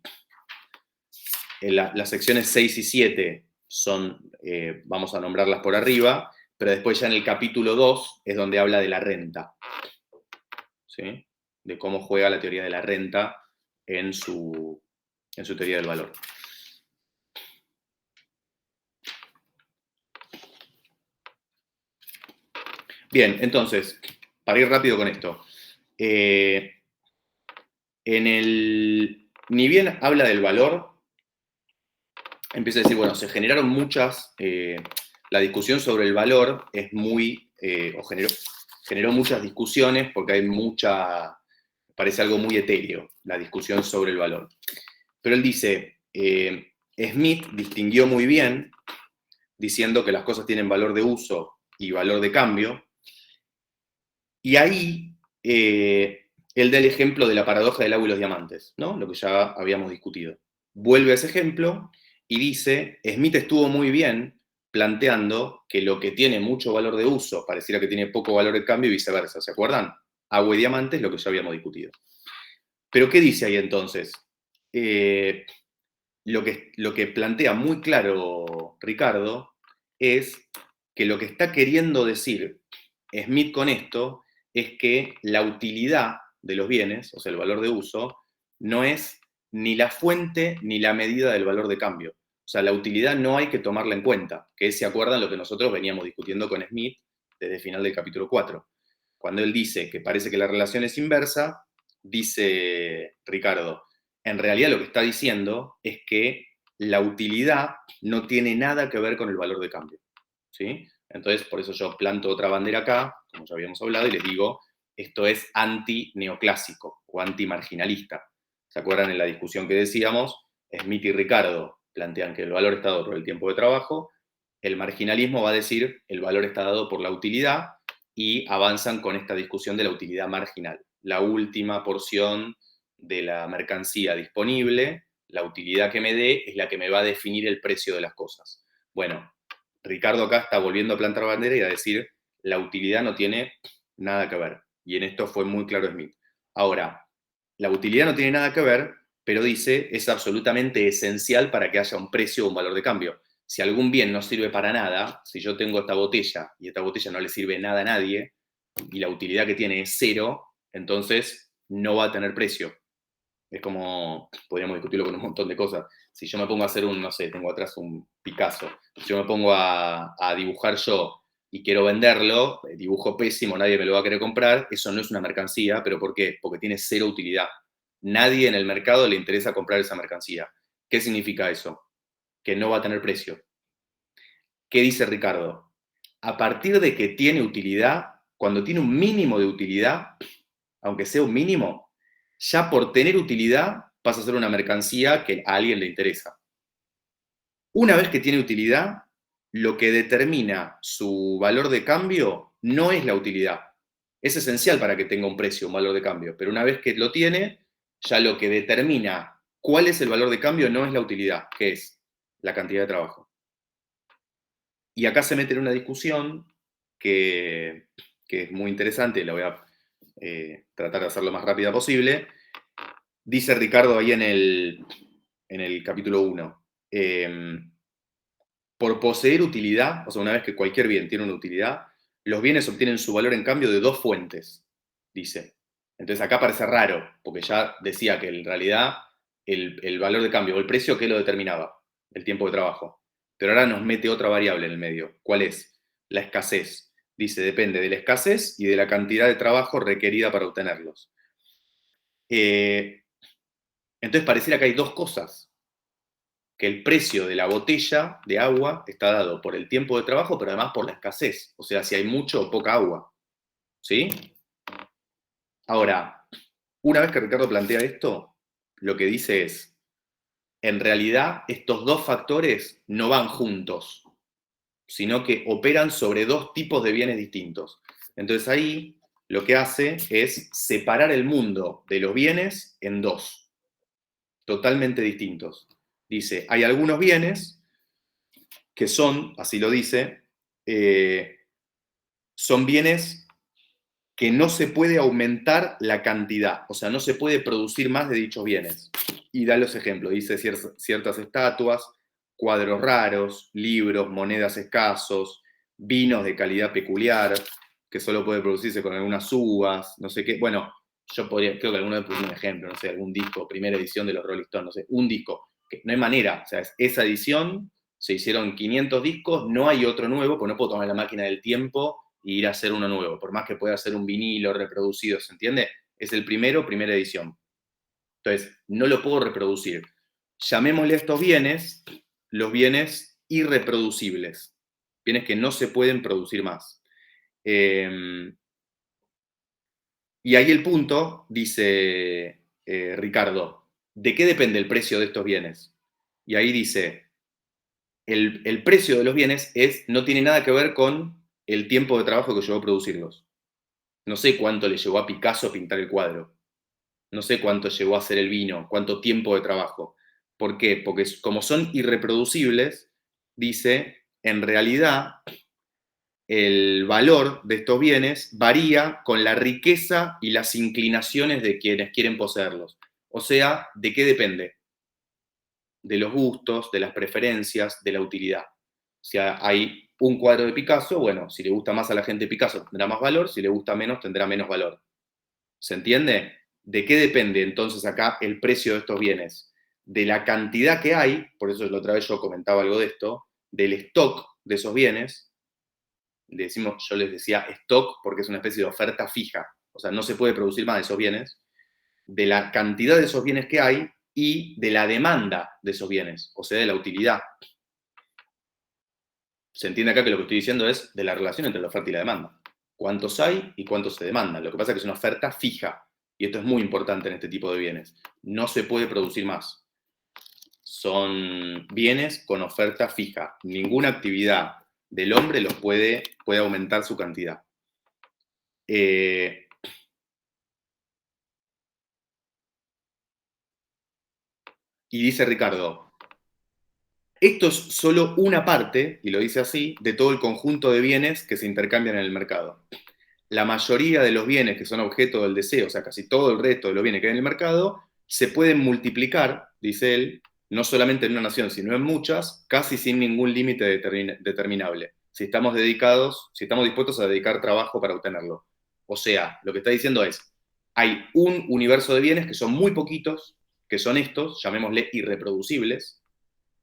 en las secciones 6 y 7 son, vamos a nombrarlas por arriba, pero después ya en el capítulo 2 es donde habla de la renta, ¿sí? De cómo juega la teoría de la renta en su teoría del valor. Bien, entonces, para ir rápido con esto. Ni bien habla del valor, empieza a decir, bueno, se generaron muchas, la discusión sobre el valor es muy, o generó muchas discusiones porque hay parece algo muy etéreo, la discusión sobre el valor. Pero él dice, Smith distinguió muy bien, diciendo que las cosas tienen valor de uso y valor de cambio, y ahí él da el ejemplo de la paradoja del agua y los diamantes, ¿no? Lo que ya habíamos discutido. Vuelve a ese ejemplo y dice, Smith estuvo muy bien planteando que lo que tiene mucho valor de uso pareciera que tiene poco valor de cambio y viceversa, ¿se acuerdan? Agua y diamantes, lo que ya habíamos discutido. Pero ¿qué dice ahí entonces? Lo que plantea muy claro Ricardo es que lo que está queriendo decir Smith con esto es que la utilidad de los bienes, o sea, el valor de uso, no es ni la fuente ni la medida del valor de cambio. O sea, la utilidad no hay que tomarla en cuenta, que es, ¿se acuerdan lo que nosotros veníamos discutiendo con Smith desde el final del capítulo 4? Cuando él dice que parece que la relación es inversa, dice Ricardo, en realidad lo que está diciendo es que la utilidad no tiene nada que ver con el valor de cambio, ¿sí? Entonces, por eso yo planto otra bandera acá, como ya habíamos hablado, y les digo, esto es anti-neoclásico o anti-marginalista. ¿Se acuerdan en la discusión que decíamos? Smith y Ricardo plantean que el valor está dado por el tiempo de trabajo, el marginalismo va a decir el valor está dado por la utilidad, y avanzan con esta discusión de la utilidad marginal. La última porción de la mercancía disponible, la utilidad que me dé, es la que me va a definir el precio de las cosas. Bueno, Ricardo acá está volviendo a plantar bandera y a decir la utilidad no tiene nada que ver. Y en esto fue muy claro Smith. Ahora, la utilidad no tiene nada que ver, pero dice es absolutamente esencial para que haya un precio o un valor de cambio. Si algún bien no sirve para nada, si yo tengo esta botella y esta botella no le sirve nada a nadie y la utilidad que tiene es cero, entonces no va a tener precio. Es como, podríamos discutirlo con un montón de cosas. Si yo me pongo a hacer no sé, tengo atrás un Picasso, si yo me pongo a dibujar yo y quiero venderlo, dibujo pésimo, nadie me lo va a querer comprar, eso no es una mercancía, ¿pero por qué? Porque tiene cero utilidad. Nadie en el mercado le interesa comprar esa mercancía. ¿Qué significa eso? Que no va a tener precio. ¿Qué dice Ricardo? A partir de que tiene utilidad, cuando tiene un mínimo de utilidad, aunque sea un mínimo, ya por tener utilidad pasa a ser una mercancía que a alguien le interesa. Una vez que tiene utilidad, lo que determina su valor de cambio no es la utilidad. Es esencial para que tenga un precio, un valor de cambio, pero una vez que lo tiene, ya lo que determina cuál es el valor de cambio no es la utilidad, que es la cantidad de trabajo. Y acá se mete en una discusión que es muy interesante, la voy a tratar de hacer lo más rápida posible. Dice Ricardo ahí en el capítulo 1, por poseer utilidad, o sea, una vez que cualquier bien tiene una utilidad, los bienes obtienen su valor en cambio de dos fuentes, dice. Entonces acá parece raro, porque ya decía que en realidad el valor de cambio o el precio, ¿qué lo determinaba? El tiempo de trabajo. Pero ahora nos mete otra variable en el medio. ¿Cuál es? La escasez. Dice, depende de la escasez y de la cantidad de trabajo requerida para obtenerlos. Entonces pareciera que hay dos cosas. Que el precio de la botella de agua está dado por el tiempo de trabajo, pero además por la escasez. O sea, si hay mucho o poca agua. ¿Sí? Ahora, una vez que Ricardo plantea esto, lo que dice es, en realidad estos dos factores no van juntos, sino que operan sobre dos tipos de bienes distintos. Entonces ahí lo que hace es separar el mundo de los bienes en dos, totalmente distintos. Dice, hay algunos bienes que son, así lo dice, son bienes que no se puede aumentar la cantidad, o sea, no se puede producir más de dichos bienes. Y da los ejemplos, dice ciertas estatuas, cuadros raros, libros, monedas escasos, vinos de calidad peculiar, que solo puede producirse con algunas uvas, no sé qué. Bueno, yo creo que alguno puso un ejemplo, no sé, algún disco, primera edición de los Rolling Stones, no sé, un disco, que no hay manera, o sea, esa edición, se hicieron 500 discos, no hay otro nuevo, pues no puedo tomar la máquina del tiempo e ir a hacer uno nuevo, por más que pueda ser un vinilo reproducido, ¿se entiende? Es el primero, primera edición. Entonces, no lo puedo reproducir. Llamémosle a estos bienes los bienes irreproducibles, bienes que no se pueden producir más. Y ahí el punto, dice Ricardo, ¿de qué depende el precio de estos bienes? Y ahí dice, el precio de los bienes no tiene nada que ver con el tiempo de trabajo que llevó a producirlos. No sé cuánto le llevó a Picasso pintar el cuadro. No sé cuánto llevó a hacer el vino, cuánto tiempo de trabajo. ¿Por qué? Porque como son irreproducibles, dice, en realidad el valor de estos bienes varía con la riqueza y las inclinaciones de quienes quieren poseerlos. O sea, ¿de qué depende? De los gustos, de las preferencias, de la utilidad. Si hay un cuadro de Picasso, bueno, si le gusta más a la gente Picasso tendrá más valor, si le gusta menos tendrá menos valor. ¿Se entiende? ¿De qué depende entonces acá el precio de estos bienes? De la cantidad que hay, por eso la otra vez yo comentaba algo de esto, del stock de esos bienes. Yo les decía stock porque es una especie de oferta fija, o sea, no se puede producir más de esos bienes, de la cantidad de esos bienes que hay y de la demanda de esos bienes, o sea, de la utilidad. Se entiende acá que lo que estoy diciendo es de la relación entre la oferta y la demanda. ¿Cuántos hay y cuántos se demandan? Lo que pasa es que es una oferta fija, y esto es muy importante en este tipo de bienes. No se puede producir más. Son bienes con oferta fija. Ninguna actividad del hombre los puede aumentar su cantidad. Y dice Ricardo, esto es solo una parte, y lo dice así, de todo el conjunto de bienes que se intercambian en el mercado. La mayoría de los bienes que son objeto del deseo, o sea, casi todo el resto de los bienes que hay en el mercado, se pueden multiplicar, dice él, no solamente en una nación, sino en muchas, casi sin ningún límite determinable, si estamos dispuestos a dedicar trabajo para obtenerlo. O sea, lo que está diciendo es, hay un universo de bienes que son muy poquitos, que son estos, llamémosle irreproducibles,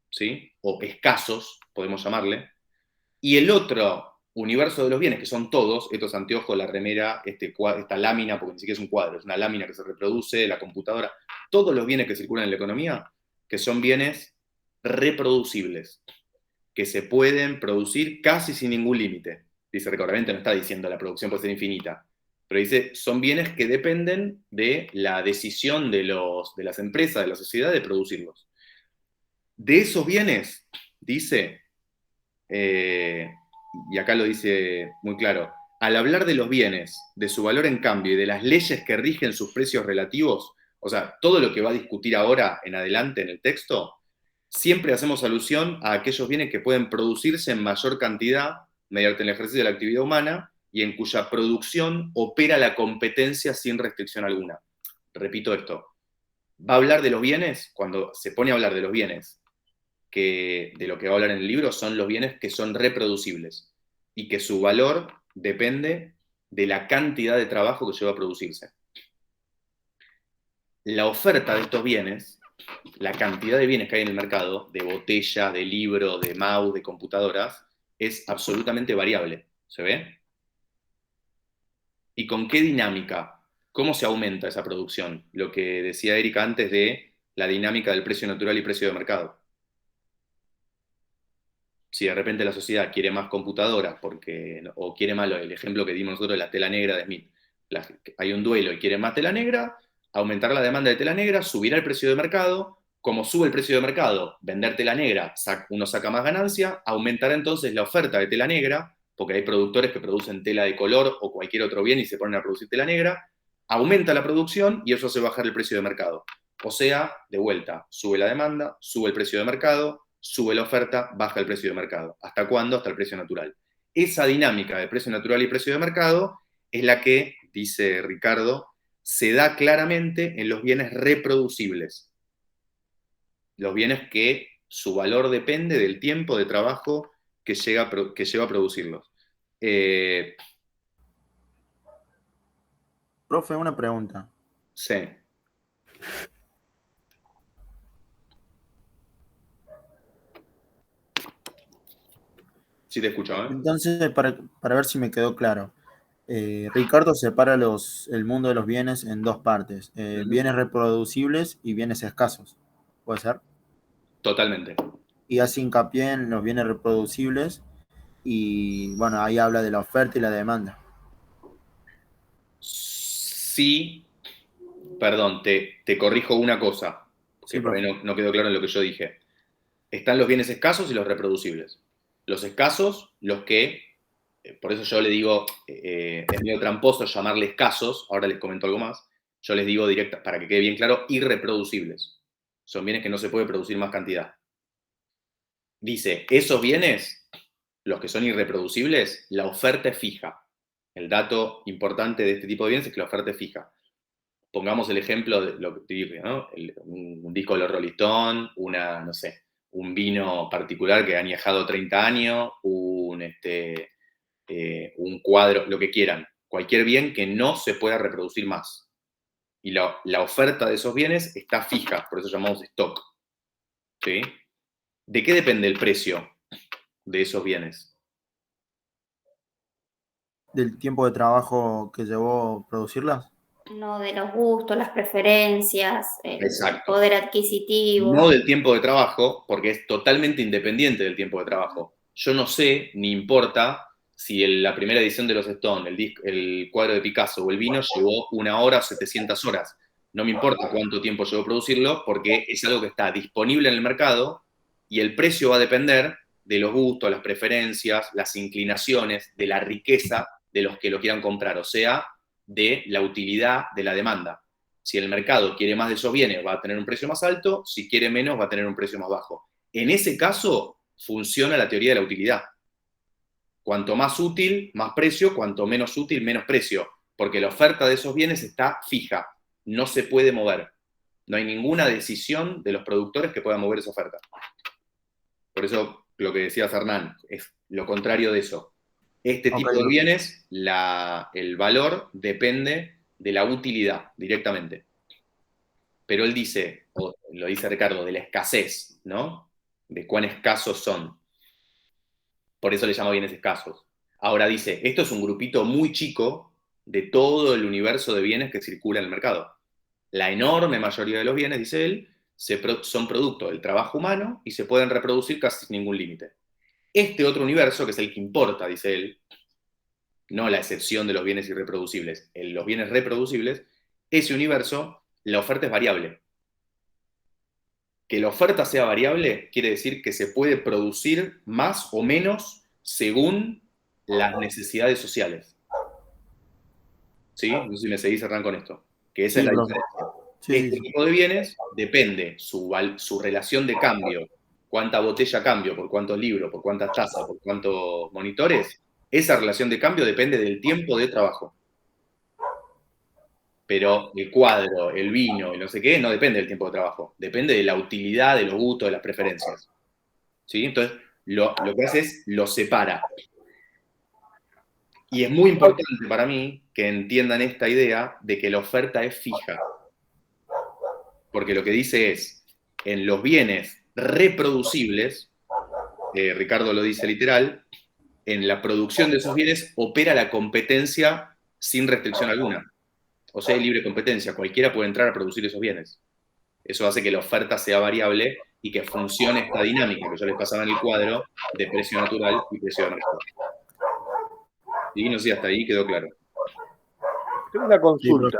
¿sí? O escasos, podemos llamarle, y el otro universo de los bienes, que son todos, estos anteojos, la remera, esta lámina, porque ni siquiera es un cuadro, es una lámina que se reproduce, la computadora, todos los bienes que circulan en la economía, que son bienes reproducibles, que se pueden producir casi sin ningún límite. Dice, recordamente no está diciendo la producción puede ser infinita, pero dice, son bienes que dependen de la decisión de las empresas, de la sociedad, de producirlos. De esos bienes, dice, y acá lo dice muy claro, al hablar de los bienes, de su valor en cambio y de las leyes que rigen sus precios relativos, o sea, todo lo que va a discutir ahora en adelante en el texto, siempre hacemos alusión a aquellos bienes que pueden producirse en mayor cantidad mediante el ejercicio de la actividad humana y en cuya producción opera la competencia sin restricción alguna. Repito esto, va a hablar de los bienes, cuando se pone a hablar de los bienes, que de lo que va a hablar en el libro son los bienes que son reproducibles y que su valor depende de la cantidad de trabajo que lleva a producirse. La oferta de estos bienes, la cantidad de bienes que hay en el mercado, de botella, de libro, de mouse, de computadoras, es absolutamente variable. ¿Se ve? ¿Y con qué dinámica? ¿Cómo se aumenta esa producción? Lo que decía Erika antes de la dinámica del precio natural y precio de mercado. Si de repente la sociedad quiere más computadoras o quiere más el ejemplo que dimos nosotros de la tela negra de Smith, hay un duelo y quiere más tela negra, aumentar la demanda de tela negra, subirá el precio de mercado, como sube el precio de mercado, vender tela negra, uno saca más ganancia, aumentará entonces la oferta de tela negra, porque hay productores que producen tela de color o cualquier otro bien y se ponen a producir tela negra, aumenta la producción y eso hace bajar el precio de mercado. O sea, de vuelta, sube la demanda, sube el precio de mercado, sube la oferta, baja el precio de mercado. ¿Hasta cuándo? Hasta el precio natural. Esa dinámica de precio natural y precio de mercado es la que, dice Ricardo, se da claramente en los bienes reproducibles. Los bienes que su valor depende del tiempo de trabajo que lleva a producirlos. Profe, una pregunta. Sí. Sí te escucho, ¿eh? Entonces, para ver si me quedó claro, Ricardo separa el mundo de los bienes en dos partes, bienes reproducibles y bienes escasos, ¿puede ser? Totalmente. Y hace hincapié en los bienes reproducibles y, bueno, ahí habla de la oferta y la demanda. Sí, perdón, te corrijo una cosa, porque Sí, por ahí no quedó claro en lo que yo dije. Están los bienes escasos y los reproducibles. Los escasos, los que, por eso yo le digo, es medio tramposo llamarles escasos, ahora les comento algo más, yo les digo directa, para que quede bien claro, irreproducibles. Son bienes que no se puede producir más cantidad. Dice, esos bienes, los que son irreproducibles, la oferta es fija. El dato importante de este tipo de bienes es que la oferta es fija. Pongamos el ejemplo de lo que te dije, ¿no? Un disco de los Rolling Stones, no sé, un vino particular que ha añejado 30 años, un cuadro, lo que quieran. Cualquier bien que no se pueda reproducir más. y la oferta de esos bienes está fija, por eso llamamos stock. ¿Sí? ¿De qué depende el precio de esos bienes? ¿Del tiempo de trabajo que llevó producirlas? No, de los gustos, las preferencias, el Exacto. poder adquisitivo. No del tiempo de trabajo, porque es totalmente independiente del tiempo de trabajo. Yo no sé, ni importa, si la primera edición de los Stones, el cuadro de Picasso o el vino llevó 1 hora o 700 horas. No me importa cuánto tiempo llevó producirlo, porque es algo que está disponible en el mercado y el precio va a depender de los gustos, las preferencias, las inclinaciones, de la riqueza de los que lo quieran comprar, o sea, de la utilidad de la demanda. Si el mercado quiere más de esos bienes, va a tener un precio más alto, si quiere menos, va a tener un precio más bajo. En ese caso, funciona la teoría de la utilidad. Cuanto más útil, más precio, cuanto menos útil, menos precio, porque la oferta de esos bienes está fija, no se puede mover. No hay ninguna decisión de los productores que pueda mover esa oferta. Por eso lo que decía Hernán es lo contrario de eso. Este tipo de bienes, el valor depende de la utilidad directamente. Pero él dice, o lo dice Ricardo, de la escasez, ¿no? De cuán escasos son. Por eso le llama bienes escasos. Ahora dice, esto es un grupito muy chico de todo el universo de bienes que circula en el mercado. La enorme mayoría de los bienes, dice él, son producto del trabajo humano y se pueden reproducir casi sin ningún límite. Este otro universo, que es el que importa, dice él, no la excepción de los bienes irreproducibles, los bienes reproducibles, ese universo, la oferta es variable. Que la oferta sea variable quiere decir que se puede producir más o menos según las necesidades sociales. ¿Sí? No sé si me seguís, Hernán, con esto. Que esa es la diferencia. Este tipo de bienes depende su relación de cambio, cuánta botella cambio, por cuántos libros, por cuántas tazas, por cuántos monitores. Esa relación de cambio depende del tiempo de trabajo. Pero el cuadro, el vino y no sé qué, no depende del tiempo de trabajo. Depende de la utilidad, de los gustos, de las preferencias. ¿Sí? Entonces, lo que hace es lo separa. Y es muy importante para mí que entiendan esta idea de que la oferta es fija. Porque lo que dice es, en los bienes reproducibles, Ricardo lo dice literal, en la producción de esos bienes opera la competencia sin restricción alguna. O sea, hay libre competencia, cualquiera puede entrar a producir esos bienes. Eso hace que la oferta sea variable y que funcione esta dinámica que yo les pasaba en el cuadro de precio natural y precio de mercado. Y no sé, hasta ahí quedó claro. Tengo una consulta.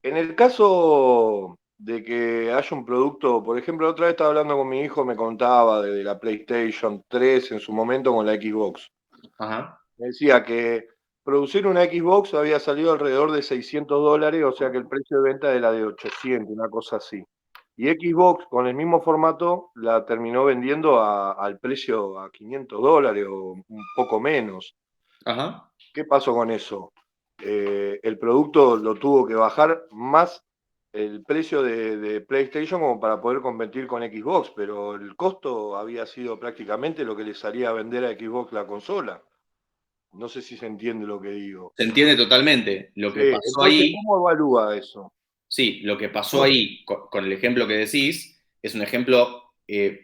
En el caso de que haya un producto, por ejemplo, la otra vez estaba hablando con mi hijo, me contaba de la PlayStation 3 en su momento con la Xbox. Ajá. Me decía que producir una Xbox había salido alrededor de $600, o sea que el precio de venta era de 800, una cosa así. Y Xbox, con el mismo formato, la terminó vendiendo al precio a $500 o un poco menos. Ajá. ¿Qué pasó con eso? El producto lo tuvo que bajar más el precio de PlayStation como para poder competir con Xbox, pero el costo había sido prácticamente lo que le salía a vender a Xbox la consola. No sé si se entiende lo que digo. Se entiende totalmente. Lo que pasó entonces, ahí. ¿cómo evalúa eso? Sí, lo que pasó ahí con el ejemplo que decís es un ejemplo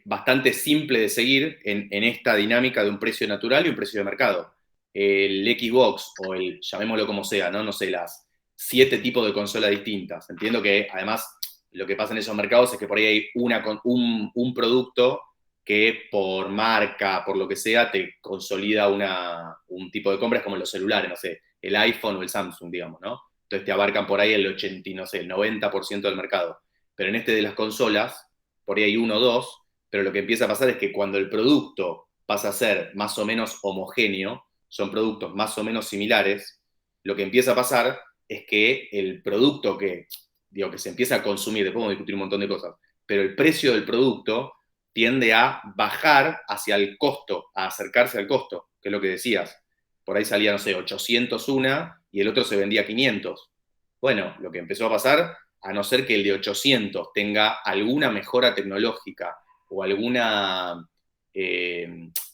bastante simple de seguir en esta dinámica de un precio natural y un precio de mercado. El Xbox o llamémoslo como sea, ¿no? No sé, las 7 tipos de consolas distintas. Entiendo que además lo que pasa en esos mercados es que por ahí hay un producto que por marca, por lo que sea, te consolida un tipo de compras como los celulares, no sé, el iPhone o el Samsung, digamos, ¿no? Entonces te abarcan por ahí el 80, no sé, el 90% del mercado. Pero en este de las consolas, por ahí hay 1 o 2, pero lo que empieza a pasar es que cuando el producto pasa a ser más o menos homogéneo, son productos más o menos similares, lo que empieza a pasar es que el producto que se empieza a consumir, después vamos a discutir un montón de cosas, pero el precio del producto tiende a bajar hacia el costo, a acercarse al costo, que es lo que decías. Por ahí salía, no sé, 800 una y el otro se vendía a 500. Bueno, lo que empezó a pasar, a no ser que el de 800 tenga alguna mejora tecnológica o alguna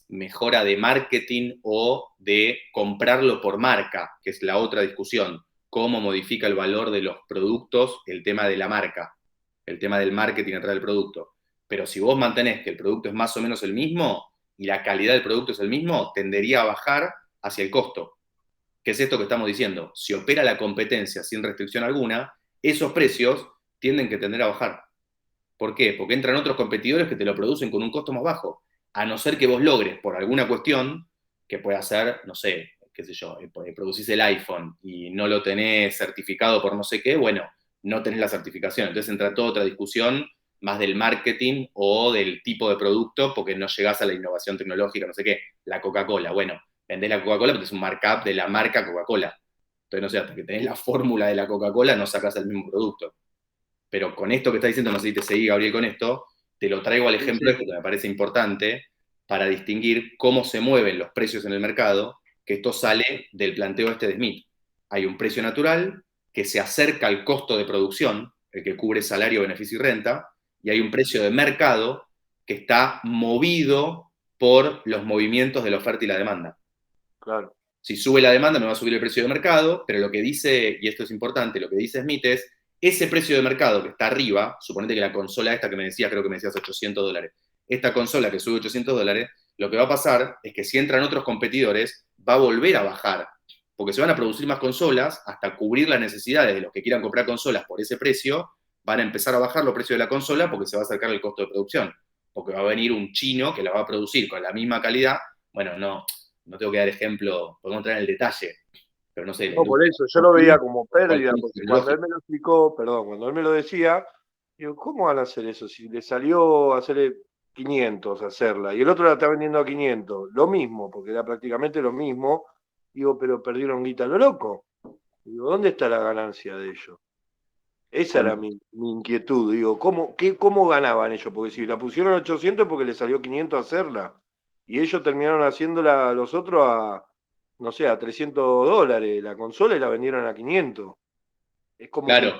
mejora de marketing o de comprarlo por marca, que es la otra discusión. cómo modifica el valor de los productos el tema de la marca, el tema del marketing atrás del producto. Pero si vos mantenés que el producto es más o menos el mismo y la calidad del producto es el mismo, tendería a bajar hacia el costo. ¿Qué es esto que estamos diciendo? Si opera la competencia sin restricción alguna, esos precios tienden que tender a bajar. ¿Por qué? Porque entran otros competidores que te lo producen con un costo más bajo. A no ser que vos logres, por alguna cuestión, que pueda ser, no sé, qué sé yo, producís el iPhone y no lo tenés certificado por no sé qué, bueno, no tenés la certificación. Entonces entra toda otra discusión más del marketing o del tipo de producto, porque no llegás a la innovación tecnológica, no sé qué. La Coca-Cola, bueno, vendés la Coca-Cola porque es un markup de la marca Coca-Cola. Entonces, no sé, hasta que tenés la fórmula de la Coca-Cola no sacás el mismo producto. Pero con esto que está diciendo, no sé si te seguí, Gabriel, con esto, te lo traigo al ejemplo Sí. que me parece importante para distinguir cómo se mueven los precios en el mercado, que esto sale del planteo este de Smith. Hay un precio natural que se acerca al costo de producción, el que cubre salario, beneficio y renta, y hay un precio de mercado que está movido por los movimientos de la oferta y la demanda. Claro. Si sube la demanda, me va a subir el precio de mercado, pero lo que dice, y esto es importante, lo que dice Smith es, ese precio de mercado que está arriba, suponete que la consola esta que me decías, creo que me decías $800, esta consola que sube $800, lo que va a pasar es que si entran otros competidores, va a volver a bajar, porque se van a producir más consolas hasta cubrir las necesidades de los que quieran comprar consolas por ese precio, van a empezar a bajar los precios de la consola porque se va a acercar el costo de producción, porque va a venir un chino que la va a producir con la misma calidad. Bueno, no tengo que dar ejemplo, podemos entrar en el detalle, pero no sé. No, por eso, yo lo veía como pérdida, porque cuando él me lo explicó, perdón, cuando él me lo decía, digo, ¿cómo van a hacer eso? Si le salió a hacer 500 hacerla y el otro la está vendiendo a 500, lo mismo, porque era prácticamente lo mismo, digo, pero perdieron guita a lo loco. Digo, ¿dónde está la ganancia de ellos? Esa era mi inquietud, digo, ¿cómo ganaban ellos? Porque si la pusieron a 800 es porque le salió 500 hacerla, y ellos terminaron haciéndola a los otros a, no sé, a $300 la consola y la vendieron a 500. Es como que Claro,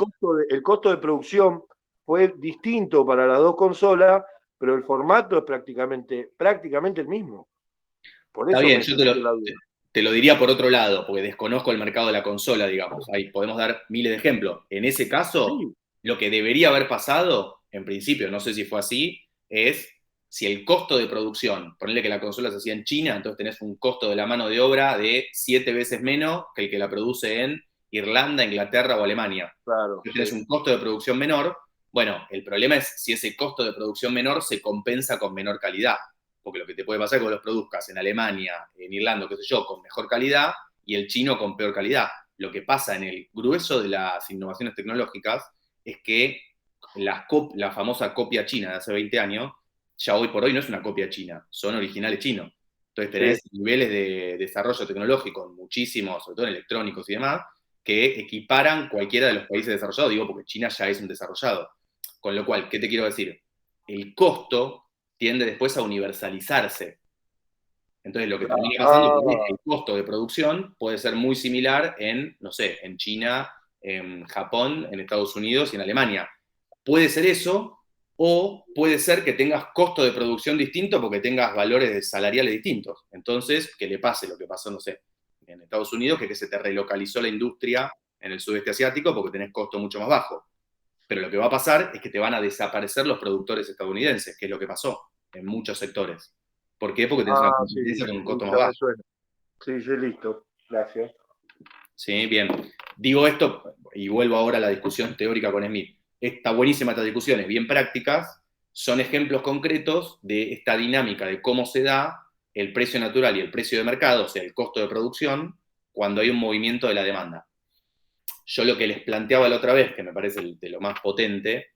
el costo de producción fue distinto para las dos consolas, pero el formato es prácticamente el mismo. Por está eso bien, me yo surgió la duda. te lo diría por otro lado, porque desconozco el mercado de la consola, digamos. Ahí podemos dar miles de ejemplos. En ese caso, Sí, lo que debería haber pasado, en principio, no sé si fue así, es si el costo de producción, ponerle que la consola se hacía en China, entonces tenés un costo de la mano de obra de 7 veces menos que el que la produce en Irlanda, Inglaterra o Alemania. claro, Entonces tenés sí. un costo de producción menor. Bueno, el problema es si ese costo de producción menor se compensa con menor calidad. Porque lo que te puede pasar es que vos los produzcas en Alemania, en Irlanda, qué sé yo, con mejor calidad y el chino con peor calidad. Lo que pasa en el grueso de las innovaciones tecnológicas es que la famosa copia china de hace 20 años, ya hoy por hoy no es una copia china, son originales chinos. Entonces tenés Sí. niveles de desarrollo tecnológico muchísimos, sobre todo en electrónicos y demás, que equiparan cualquiera de los países desarrollados, digo, porque China ya es un desarrollado. Con lo cual, ¿qué te quiero decir? El costo tiende después a universalizarse. Entonces, lo que termina pasando es que Ah, el costo de producción puede ser muy similar en, no sé, en China, en Japón, en Estados Unidos y en Alemania. Puede ser eso, o puede ser que tengas costo de producción distinto porque tengas valores salariales distintos. Entonces, que le pase lo que pasó, no sé, en Estados Unidos, que se te relocalizó la industria en el sudeste asiático porque tenés costo mucho más bajo. Pero lo que va a pasar es que te van a desaparecer los productores estadounidenses, que es lo que pasó en muchos sectores. ¿Por qué? Porque tenés una sí, competencia con un sí, costo más ya me bajo. suena. Sí, sí, listo. Gracias. ¿Sí? Bien. Digo esto y vuelvo ahora a la discusión teórica con Smith. Está buenísima estas discusiones, bien prácticas, son ejemplos concretos de esta dinámica de cómo se da el precio natural y el precio de mercado, o sea, el costo de producción, cuando hay un movimiento de la demanda. Yo lo que les planteaba la otra vez, que me parece de lo más potente,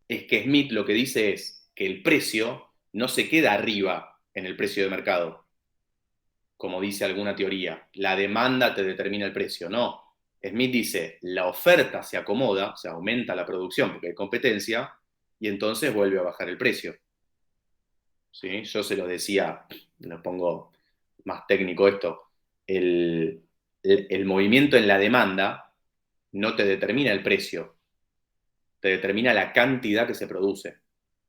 es que Smith lo que dice es que el precio no se queda arriba en el precio de mercado, como dice alguna teoría. La demanda te determina el precio. No. Smith dice, la oferta se acomoda, se aumenta la producción porque hay competencia, y entonces vuelve a bajar el precio. ¿Sí? Yo se lo decía, lo pongo más técnico esto, el movimiento en la demanda no te determina el precio, te determina la cantidad que se produce.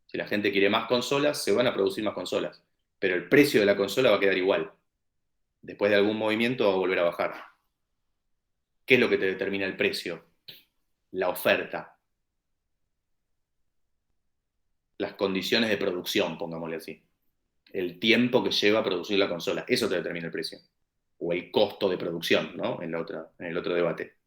Si la gente quiere más consolas, se van a producir más consolas. Pero el precio de la consola va a quedar igual. Después de algún movimiento va a volver a bajar. ¿Qué es lo que te determina el precio? La oferta. Las condiciones de producción, pongámosle así. El tiempo que lleva a producir la consola. Eso te determina el precio. O el costo de producción, ¿no? En el otro debate.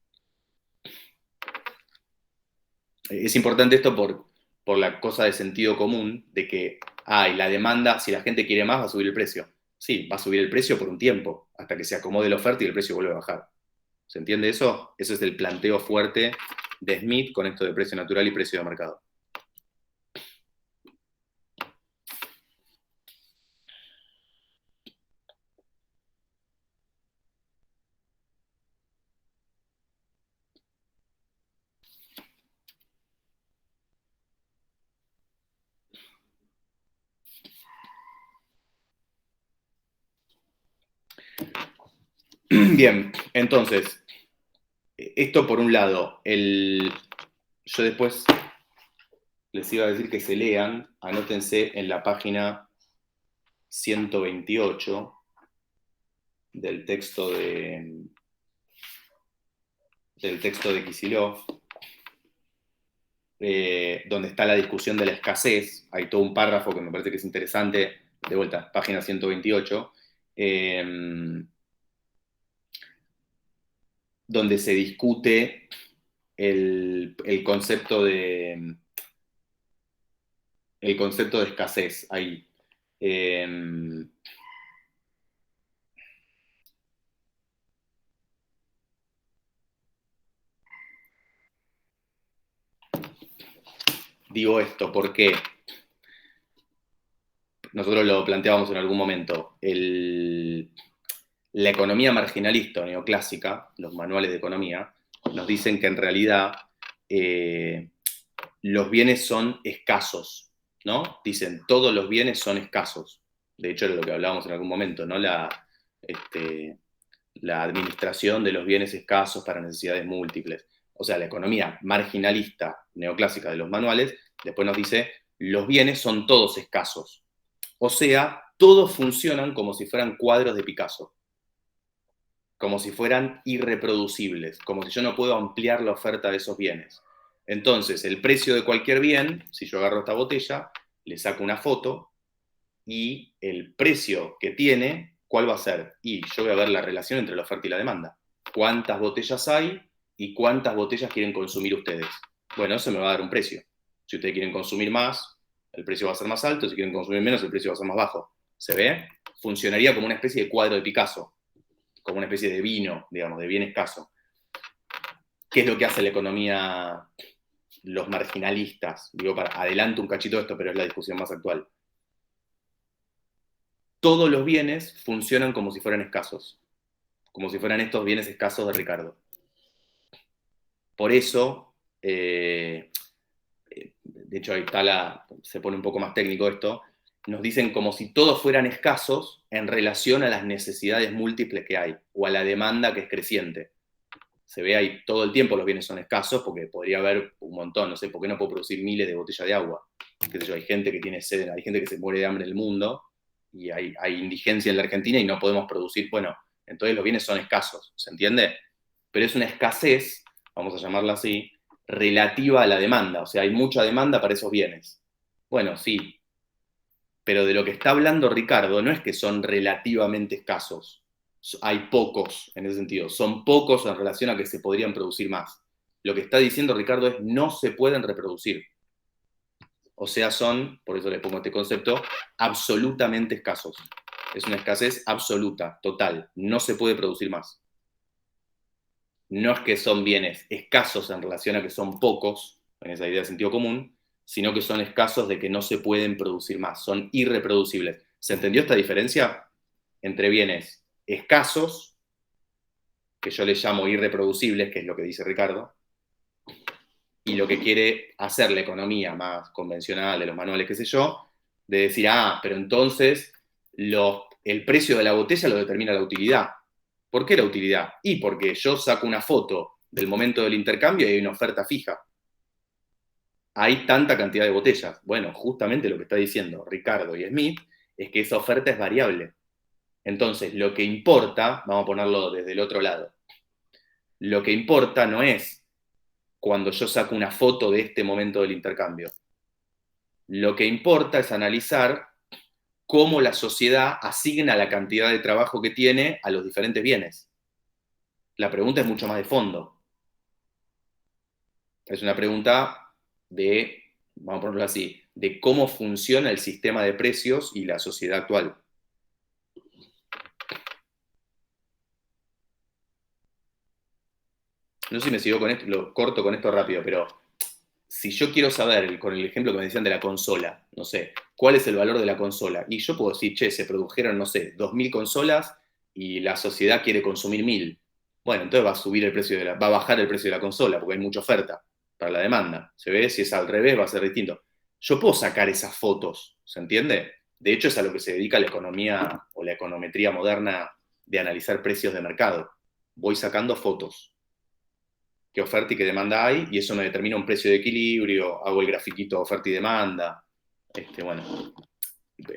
Es importante esto por la cosa de sentido común de que, y la demanda, si la gente quiere más, va a subir el precio. Sí, va a subir el precio por un tiempo, hasta que se acomode la oferta y el precio vuelve a bajar. ¿Se entiende eso? Ese es el planteo fuerte de Smith con esto de precio natural y precio de mercado. Bien, entonces, esto por un lado. Yo después les iba a decir que se lean, anótense en la página 128 del texto de Kicillof, donde está la discusión de la escasez. Hay todo un párrafo que me parece que es interesante, de vuelta, página 128, donde se discute el concepto de escasez ahí. Digo esto porque nosotros lo planteábamos en algún momento. La economía marginalista o neoclásica, los manuales de economía, nos dicen que en realidad los bienes son escasos, ¿no? Dicen, todos los bienes son escasos. De hecho, era lo que hablábamos en algún momento, ¿no? La administración de los bienes escasos para necesidades múltiples. O sea, la economía marginalista neoclásica de los manuales después nos dice, los bienes son todos escasos. O sea, todos funcionan como si fueran cuadros de Picasso, como si fueran irreproducibles, como si yo no puedo ampliar la oferta de esos bienes. Entonces, el precio de cualquier bien, si yo agarro esta botella, le saco una foto y el precio que tiene, ¿cuál va a ser? Y yo voy a ver la relación entre la oferta y la demanda. ¿Cuántas botellas hay y cuántas botellas quieren consumir ustedes? Bueno, eso me va a dar un precio. Si ustedes quieren consumir más, el precio va a ser más alto. Si quieren consumir menos, el precio va a ser más bajo. ¿Se ve? Funcionaría como una especie de cuadro de Picasso, como una especie de vino, digamos, de bien escaso. ¿Qué es lo que hace la economía, los marginalistas? Digo, adelanto un cachito de esto, pero es la discusión más actual. Todos los bienes funcionan como si fueran escasos, como si fueran estos bienes escasos de Ricardo. Por eso, de hecho ahí está se pone un poco más técnico esto, nos dicen como si todos fueran escasos en relación a las necesidades múltiples que hay, o a la demanda que es creciente. Se ve ahí todo el tiempo los bienes son escasos, porque podría haber un montón, no sé, ¿por qué no puedo producir miles de botellas de agua? ¿Qué sé yo? Hay gente que tiene sed, hay gente que se muere de hambre en el mundo, y hay indigencia en la Argentina y no podemos producir, bueno, entonces los bienes son escasos, ¿se entiende? Pero es una escasez, vamos a llamarla así, relativa a la demanda, o sea, hay mucha demanda para esos bienes. Bueno, sí, pero de lo que está hablando Ricardo no es que son relativamente escasos, hay pocos en ese sentido, son pocos en relación a que se podrían producir más. Lo que está diciendo Ricardo es no se pueden reproducir. O sea, son, por eso les pongo este concepto, absolutamente escasos. Es una escasez absoluta, total. No se puede producir más. No es que son bienes escasos en relación a que son pocos, en esa idea de sentido común, sino que son escasos de que no se pueden producir más, son irreproducibles. ¿Se entendió esta diferencia entre bienes escasos, que yo les llamo irreproducibles, que es lo que dice Ricardo, y lo que quiere hacer la economía más convencional de los manuales, qué sé yo, de decir, pero entonces el precio de la botella lo determina la utilidad. ¿Por qué la utilidad? Y porque yo saco una foto del momento del intercambio y hay una oferta fija. Hay tanta cantidad de botellas. Bueno, justamente lo que está diciendo Ricardo y Smith es que esa oferta es variable. Entonces, lo que importa, vamos a ponerlo desde el otro lado, Lo que importa no es cuando yo saco una foto de este momento del intercambio. Lo que importa es analizar cómo la sociedad asigna la cantidad de trabajo que tiene a los diferentes bienes. La pregunta es mucho más de fondo. Es una pregunta de, vamos a ponerlo así, de cómo funciona el sistema de precios y la sociedad actual. No sé si me sigo con esto, lo corto con esto rápido, pero si yo quiero saber, con el ejemplo que me decían de la consola, no sé, cuál es el valor de la consola, y yo puedo decir, che, se produjeron, no sé, 2.000 consolas y la sociedad quiere consumir 1.000. Bueno, entonces va a subir el precio va a bajar el precio de la consola porque hay mucha oferta para la demanda. ¿Se ve? Si es al revés va a ser distinto. Yo puedo sacar esas fotos, ¿se entiende? De hecho es a lo que se dedica la economía o la econometría moderna de analizar precios de mercado. Voy sacando fotos. Qué oferta y qué demanda hay, y eso me determina un precio de equilibrio, hago el grafiquito de oferta y demanda. Bueno,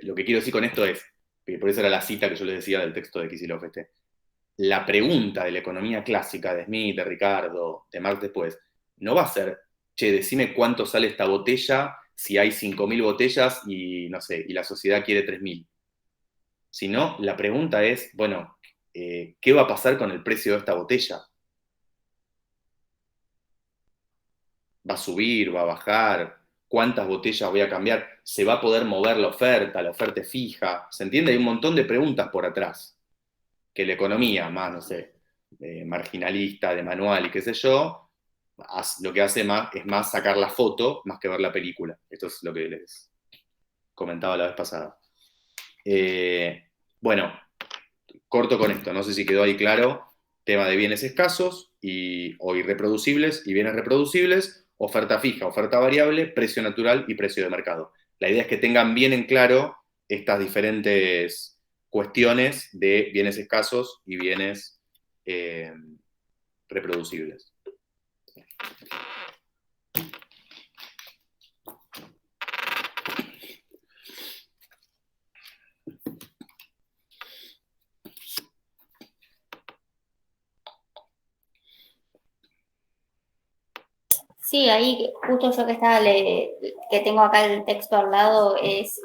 lo que quiero decir con esto es, que por eso era la cita que yo les decía del texto de Kicillof, la pregunta de la economía clásica de Smith, de Ricardo, de Marx después, no va a ser, che, decime cuánto sale esta botella si hay 5.000 botellas y, no sé, y la sociedad quiere 3.000. Sino, la pregunta es, bueno, ¿qué va a pasar con el precio de esta botella? ¿Va a subir? ¿Va a bajar? ¿Cuántas botellas voy a cambiar? ¿Se va a poder mover la oferta? ¿La oferta es fija? ¿Se entiende? Hay un montón de preguntas por atrás. Que la economía, más, no sé, marginalista, de manual y qué sé yo, lo que hace más es más sacar la foto más que ver la película. Esto es lo que les comentaba la vez pasada. Bueno, corto con esto, no sé si quedó ahí claro. Tema de bienes escasos o irreproducibles y bienes reproducibles, oferta fija, oferta variable, precio natural y precio de mercado. La idea es que tengan bien en claro estas diferentes cuestiones de bienes escasos y bienes reproducibles. Sí, ahí justo yo que estaba que tengo acá el texto al lado es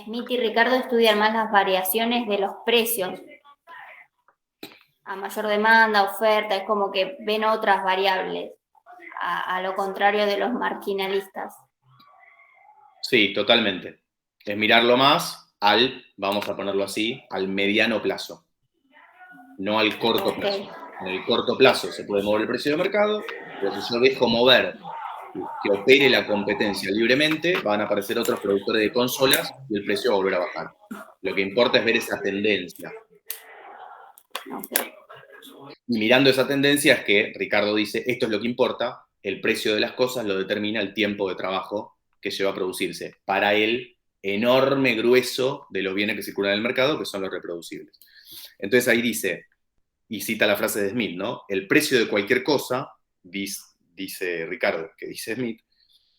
Smith y Ricardo estudian más las variaciones de los precios a mayor demanda, oferta, es como que ven otras variables, a lo contrario de los marginalistas. Sí, totalmente. Es mirarlo más vamos a ponerlo así, al mediano plazo, no al corto plazo. En el corto plazo se puede mover el precio de mercado, pero si yo dejo mover que opere la competencia libremente, van a aparecer otros productores de consolas y el precio va a volver a bajar. Lo que importa es ver esa tendencia. Okay. Y mirando esa tendencia es que Ricardo dice, esto es lo que importa, el precio de las cosas lo determina el tiempo de trabajo que lleva a producirse para el enorme grueso de los bienes que circulan en el mercado, que son los reproducibles. Entonces ahí dice, y cita la frase de Smith, ¿no? El precio de cualquier cosa, dice Ricardo, que dice Smith,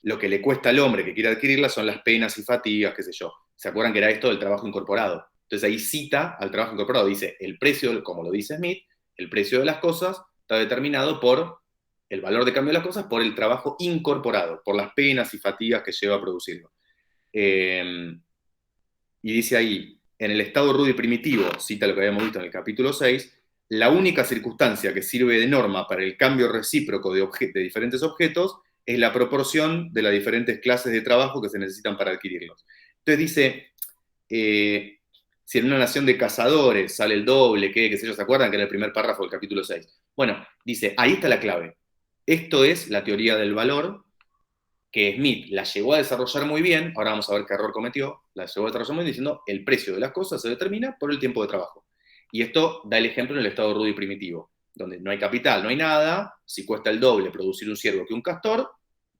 lo que le cuesta al hombre que quiere adquirirla son las penas y fatigas, qué sé yo. ¿Se acuerdan que era esto del trabajo incorporado? Entonces ahí cita al trabajo incorporado, dice, el precio, como lo dice Smith, el precio de las cosas está determinado por el valor de cambio de las cosas, por el trabajo incorporado, por las penas y fatigas que lleva a producirlo. Y dice ahí, en el estado rudo y primitivo, cita lo que habíamos visto en el capítulo 6, la única circunstancia que sirve de norma para el cambio recíproco de diferentes objetos es la proporción de las diferentes clases de trabajo que se necesitan para adquirirlos. Entonces dice, si en una nación de cazadores sale el doble, qué sé yo, ¿se acuerdan que era el primer párrafo del capítulo 6? Bueno, dice, ahí está la clave. Esto es la teoría del valor, que Smith la llegó a desarrollar muy bien, ahora vamos a ver qué error cometió, la llegó a desarrollar muy bien diciendo, el precio de las cosas se determina por el tiempo de trabajo. Y esto da el ejemplo en el estado rudo y primitivo, donde no hay capital, no hay nada, si cuesta el doble producir un ciervo que un castor,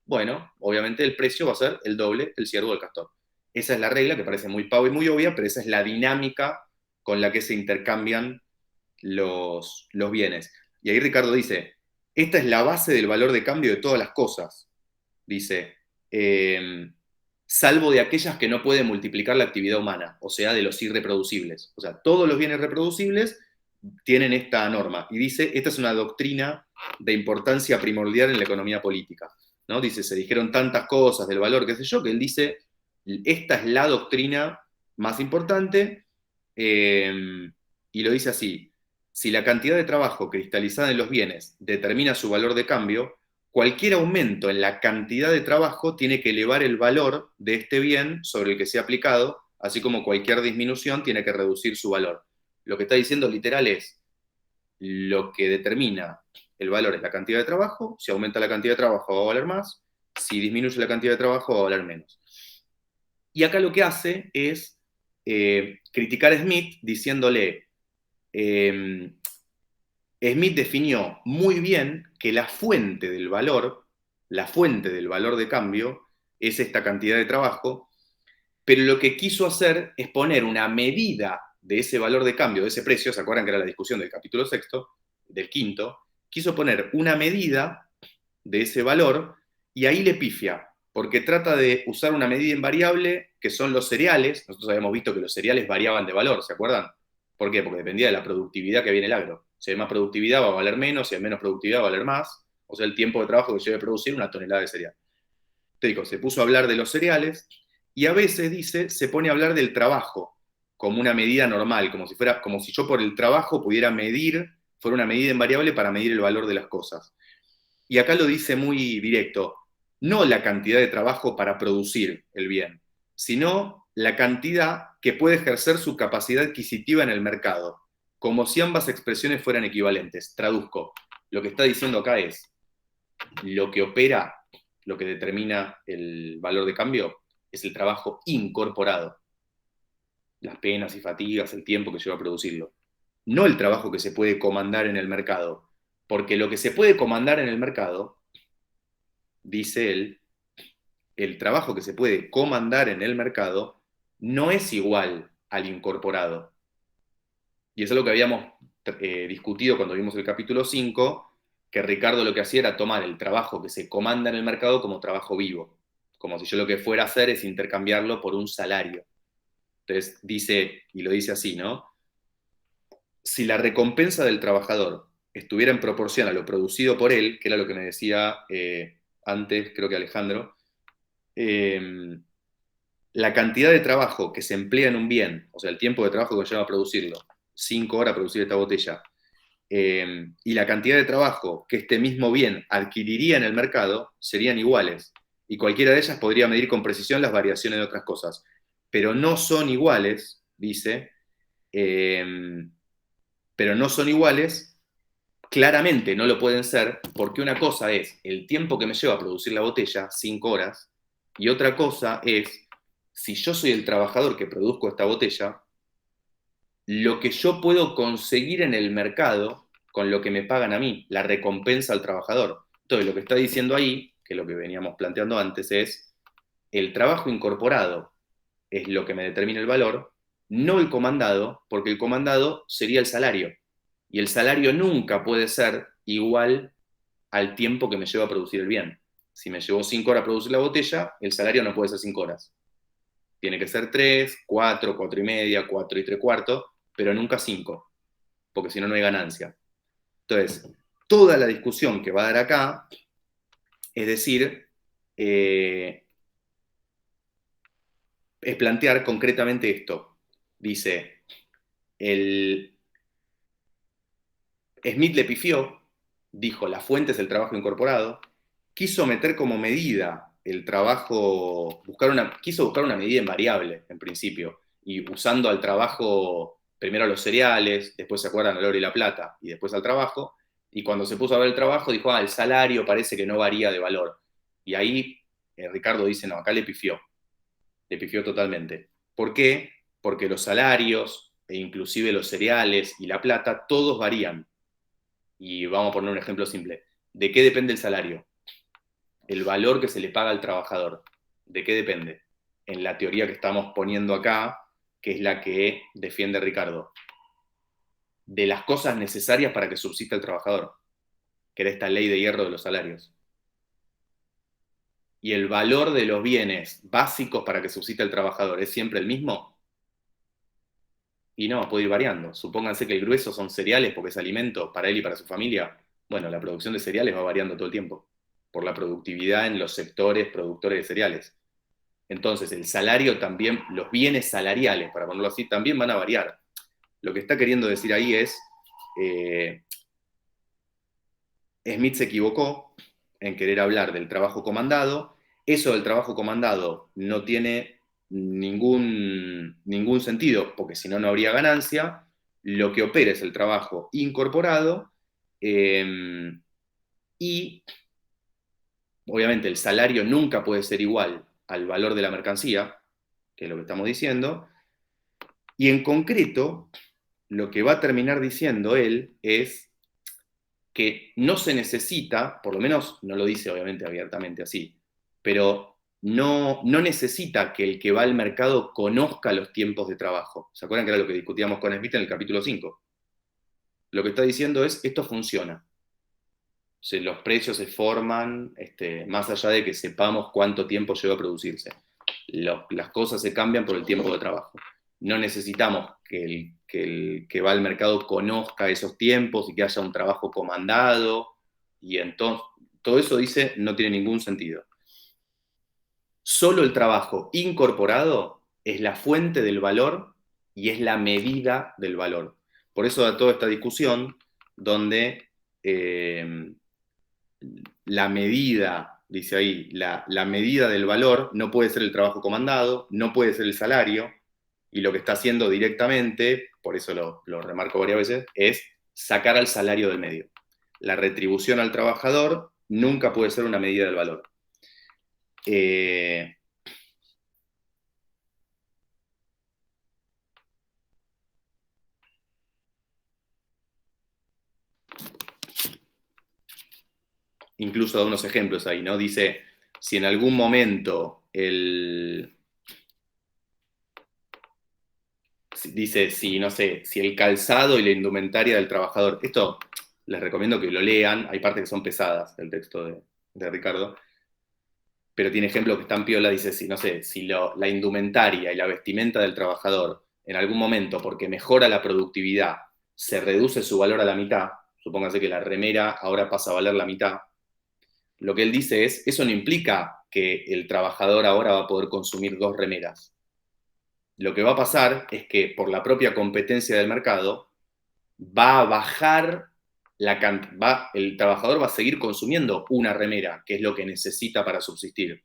bueno, obviamente el precio va a ser el doble el ciervo del castor. Esa es la regla, que parece muy pavo y muy obvia, pero esa es la dinámica con la que se intercambian los bienes. Y ahí Ricardo dice, esta es la base del valor de cambio de todas las cosas. Dice, salvo de aquellas que no pueden multiplicar la actividad humana, o sea, de los irreproducibles. O sea, todos los bienes reproducibles tienen esta norma. Y dice, esta es una doctrina de importancia primordial en la economía política, ¿no? Dice, se dijeron tantas cosas del valor, qué sé yo, que él dice, esta es la doctrina más importante, y lo dice así: si la cantidad de trabajo cristalizada en los bienes determina su valor de cambio, cualquier aumento en la cantidad de trabajo tiene que elevar el valor de este bien sobre el que sea aplicado, así como cualquier disminución tiene que reducir su valor. Lo que está diciendo literal es, lo que determina el valor es la cantidad de trabajo. Si aumenta la cantidad de trabajo va a valer más, si disminuye la cantidad de trabajo va a valer menos. Y acá lo que hace es criticar a Smith diciéndole, Smith definió muy bien que la fuente del valor de cambio es esta cantidad de trabajo, pero lo que quiso hacer es poner una medida de ese valor de cambio, de ese precio. ¿Se acuerdan que era la discusión del capítulo sexto, del quinto? Quiso poner una medida de ese valor y ahí le pifia, porque trata de usar una medida invariable que son los cereales. Nosotros habíamos visto que los cereales variaban de valor, ¿se acuerdan? ¿Por qué? Porque dependía de la productividad que había en el agro. Si hay más productividad va a valer menos, si hay menos productividad va a valer más, o sea, el tiempo de trabajo que lleva a producir una tonelada de cereal. Te digo, se puso a hablar de los cereales y a veces, dice, se pone a hablar del trabajo como una medida normal, como si yo por el trabajo pudiera medir, fuera una medida invariable para medir el valor de las cosas. Y acá lo dice muy directo, no la cantidad de trabajo para producir el bien, sino la cantidad que puede ejercer su capacidad adquisitiva en el mercado, como si ambas expresiones fueran equivalentes. Traduzco, lo que está diciendo acá es, lo que opera, lo que determina el valor de cambio, es el trabajo incorporado, las penas y fatigas, el tiempo que lleva a producirlo, no el trabajo que se puede comandar en el mercado, porque lo que se puede comandar en el mercado, dice él, el trabajo que se puede comandar en el mercado no es igual al incorporado. Y eso es lo que habíamos discutido cuando vimos el capítulo 5, que Ricardo lo que hacía era tomar el trabajo que se comanda en el mercado como trabajo vivo, como si yo lo que fuera a hacer es intercambiarlo por un salario. Entonces dice, y lo dice así, ¿no? Si la recompensa del trabajador estuviera en proporción a lo producido por él, que era lo que me decía antes, creo que Alejandro, la cantidad de trabajo que se emplea en un bien, o sea, el tiempo de trabajo que lleva a producirlo, 5 horas a producir esta botella, y la cantidad de trabajo que este mismo bien adquiriría en el mercado, serían iguales. Y cualquiera de ellas podría medir con precisión las variaciones de otras cosas. Pero no son iguales, dice, pero no son iguales, claramente no lo pueden ser, porque una cosa es el tiempo que me lleva a producir la botella, 5 horas, y otra cosa es, si yo soy el trabajador que produzco esta botella, lo que yo puedo conseguir en el mercado con lo que me pagan a mí, la recompensa al trabajador. Entonces, lo que está diciendo ahí, que es lo que veníamos planteando antes, es el trabajo incorporado es lo que me determina el valor, no el comandado, porque el comandado sería el salario. Y el salario nunca puede ser igual al tiempo que me lleva a producir el bien. Si me llevó 5 horas a producir la botella, el salario no puede ser 5 horas. Tiene que ser 3, 4, 4 y media, 4 y 3 cuartos, pero nunca 5, porque si no, no hay ganancia. Entonces, toda la discusión que va a dar acá, es decir, es plantear concretamente esto. Dice, Smith le pifió, dijo, la fuente es el trabajo incorporado, quiso meter como medida el trabajo, quiso buscar una medida invariable, en principio, y usando al trabajo, primero a los cereales, después se acuerdan al oro y la plata, y después al trabajo, y cuando se puso a ver el trabajo, dijo, el salario parece que no varía de valor. Y ahí Ricardo dice, no, acá le pifió totalmente. ¿Por qué? Porque los salarios, e inclusive los cereales y la plata, todos varían. Y vamos a poner un ejemplo simple. ¿De qué depende el salario? El valor que se le paga al trabajador. ¿De qué depende? En la teoría que estamos poniendo acá, que es la que defiende Ricardo. De las cosas necesarias para que subsista el trabajador, que era esta ley de hierro de los salarios. ¿Y el valor de los bienes básicos para que subsista el trabajador es siempre el mismo? Y no, puede ir variando. Supónganse que el grueso son cereales porque es alimento para él y para su familia. Bueno, la producción de cereales va variando todo el tiempo por la productividad en los sectores productores de cereales. Entonces, el salario también, los bienes salariales, para ponerlo así, también van a variar. Lo que está queriendo decir ahí es, Smith se equivocó en querer hablar del trabajo comandado. Eso del trabajo comandado no tiene ningún sentido, porque si no, no habría ganancia. Lo que opera es el trabajo incorporado y obviamente el salario nunca puede ser igual al valor de la mercancía, que es lo que estamos diciendo, y en concreto, lo que va a terminar diciendo él es que no se necesita, por lo menos no lo dice obviamente abiertamente así, pero no necesita que el que va al mercado conozca los tiempos de trabajo. ¿Se acuerdan que era lo que discutíamos con Smith en el capítulo 5? Lo que está diciendo es, esto funciona. Los precios se forman, más allá de que sepamos cuánto tiempo lleva a producirse. Las cosas se cambian por el tiempo de trabajo. No necesitamos que el que va al mercado conozca esos tiempos y que haya un trabajo comandado, y entonces todo eso dice no tiene ningún sentido. Solo el trabajo incorporado es la fuente del valor y es la medida del valor. Por eso da toda esta discusión donde la medida, dice ahí, la medida del valor no puede ser el trabajo comandado, no puede ser el salario, y lo que está haciendo directamente, por eso lo remarco varias veces, es sacar al salario del medio. La retribución al trabajador nunca puede ser una medida del valor. Incluso da unos ejemplos ahí, ¿no? Dice, si en algún momento dice, si, no sé, si el calzado y la indumentaria del trabajador, esto les recomiendo que lo lean, hay partes que son pesadas del texto de Ricardo, pero tiene ejemplos que están piola, dice, si, no sé, si la indumentaria y la vestimenta del trabajador en algún momento, porque mejora la productividad, se reduce su valor a la mitad, supóngase que la remera ahora pasa a valer la mitad, lo que él dice es, eso no implica que el trabajador ahora va a poder consumir 2 remeras. Lo que va a pasar es que por la propia competencia del mercado va a bajar el trabajador va a seguir consumiendo una remera, que es lo que necesita para subsistir.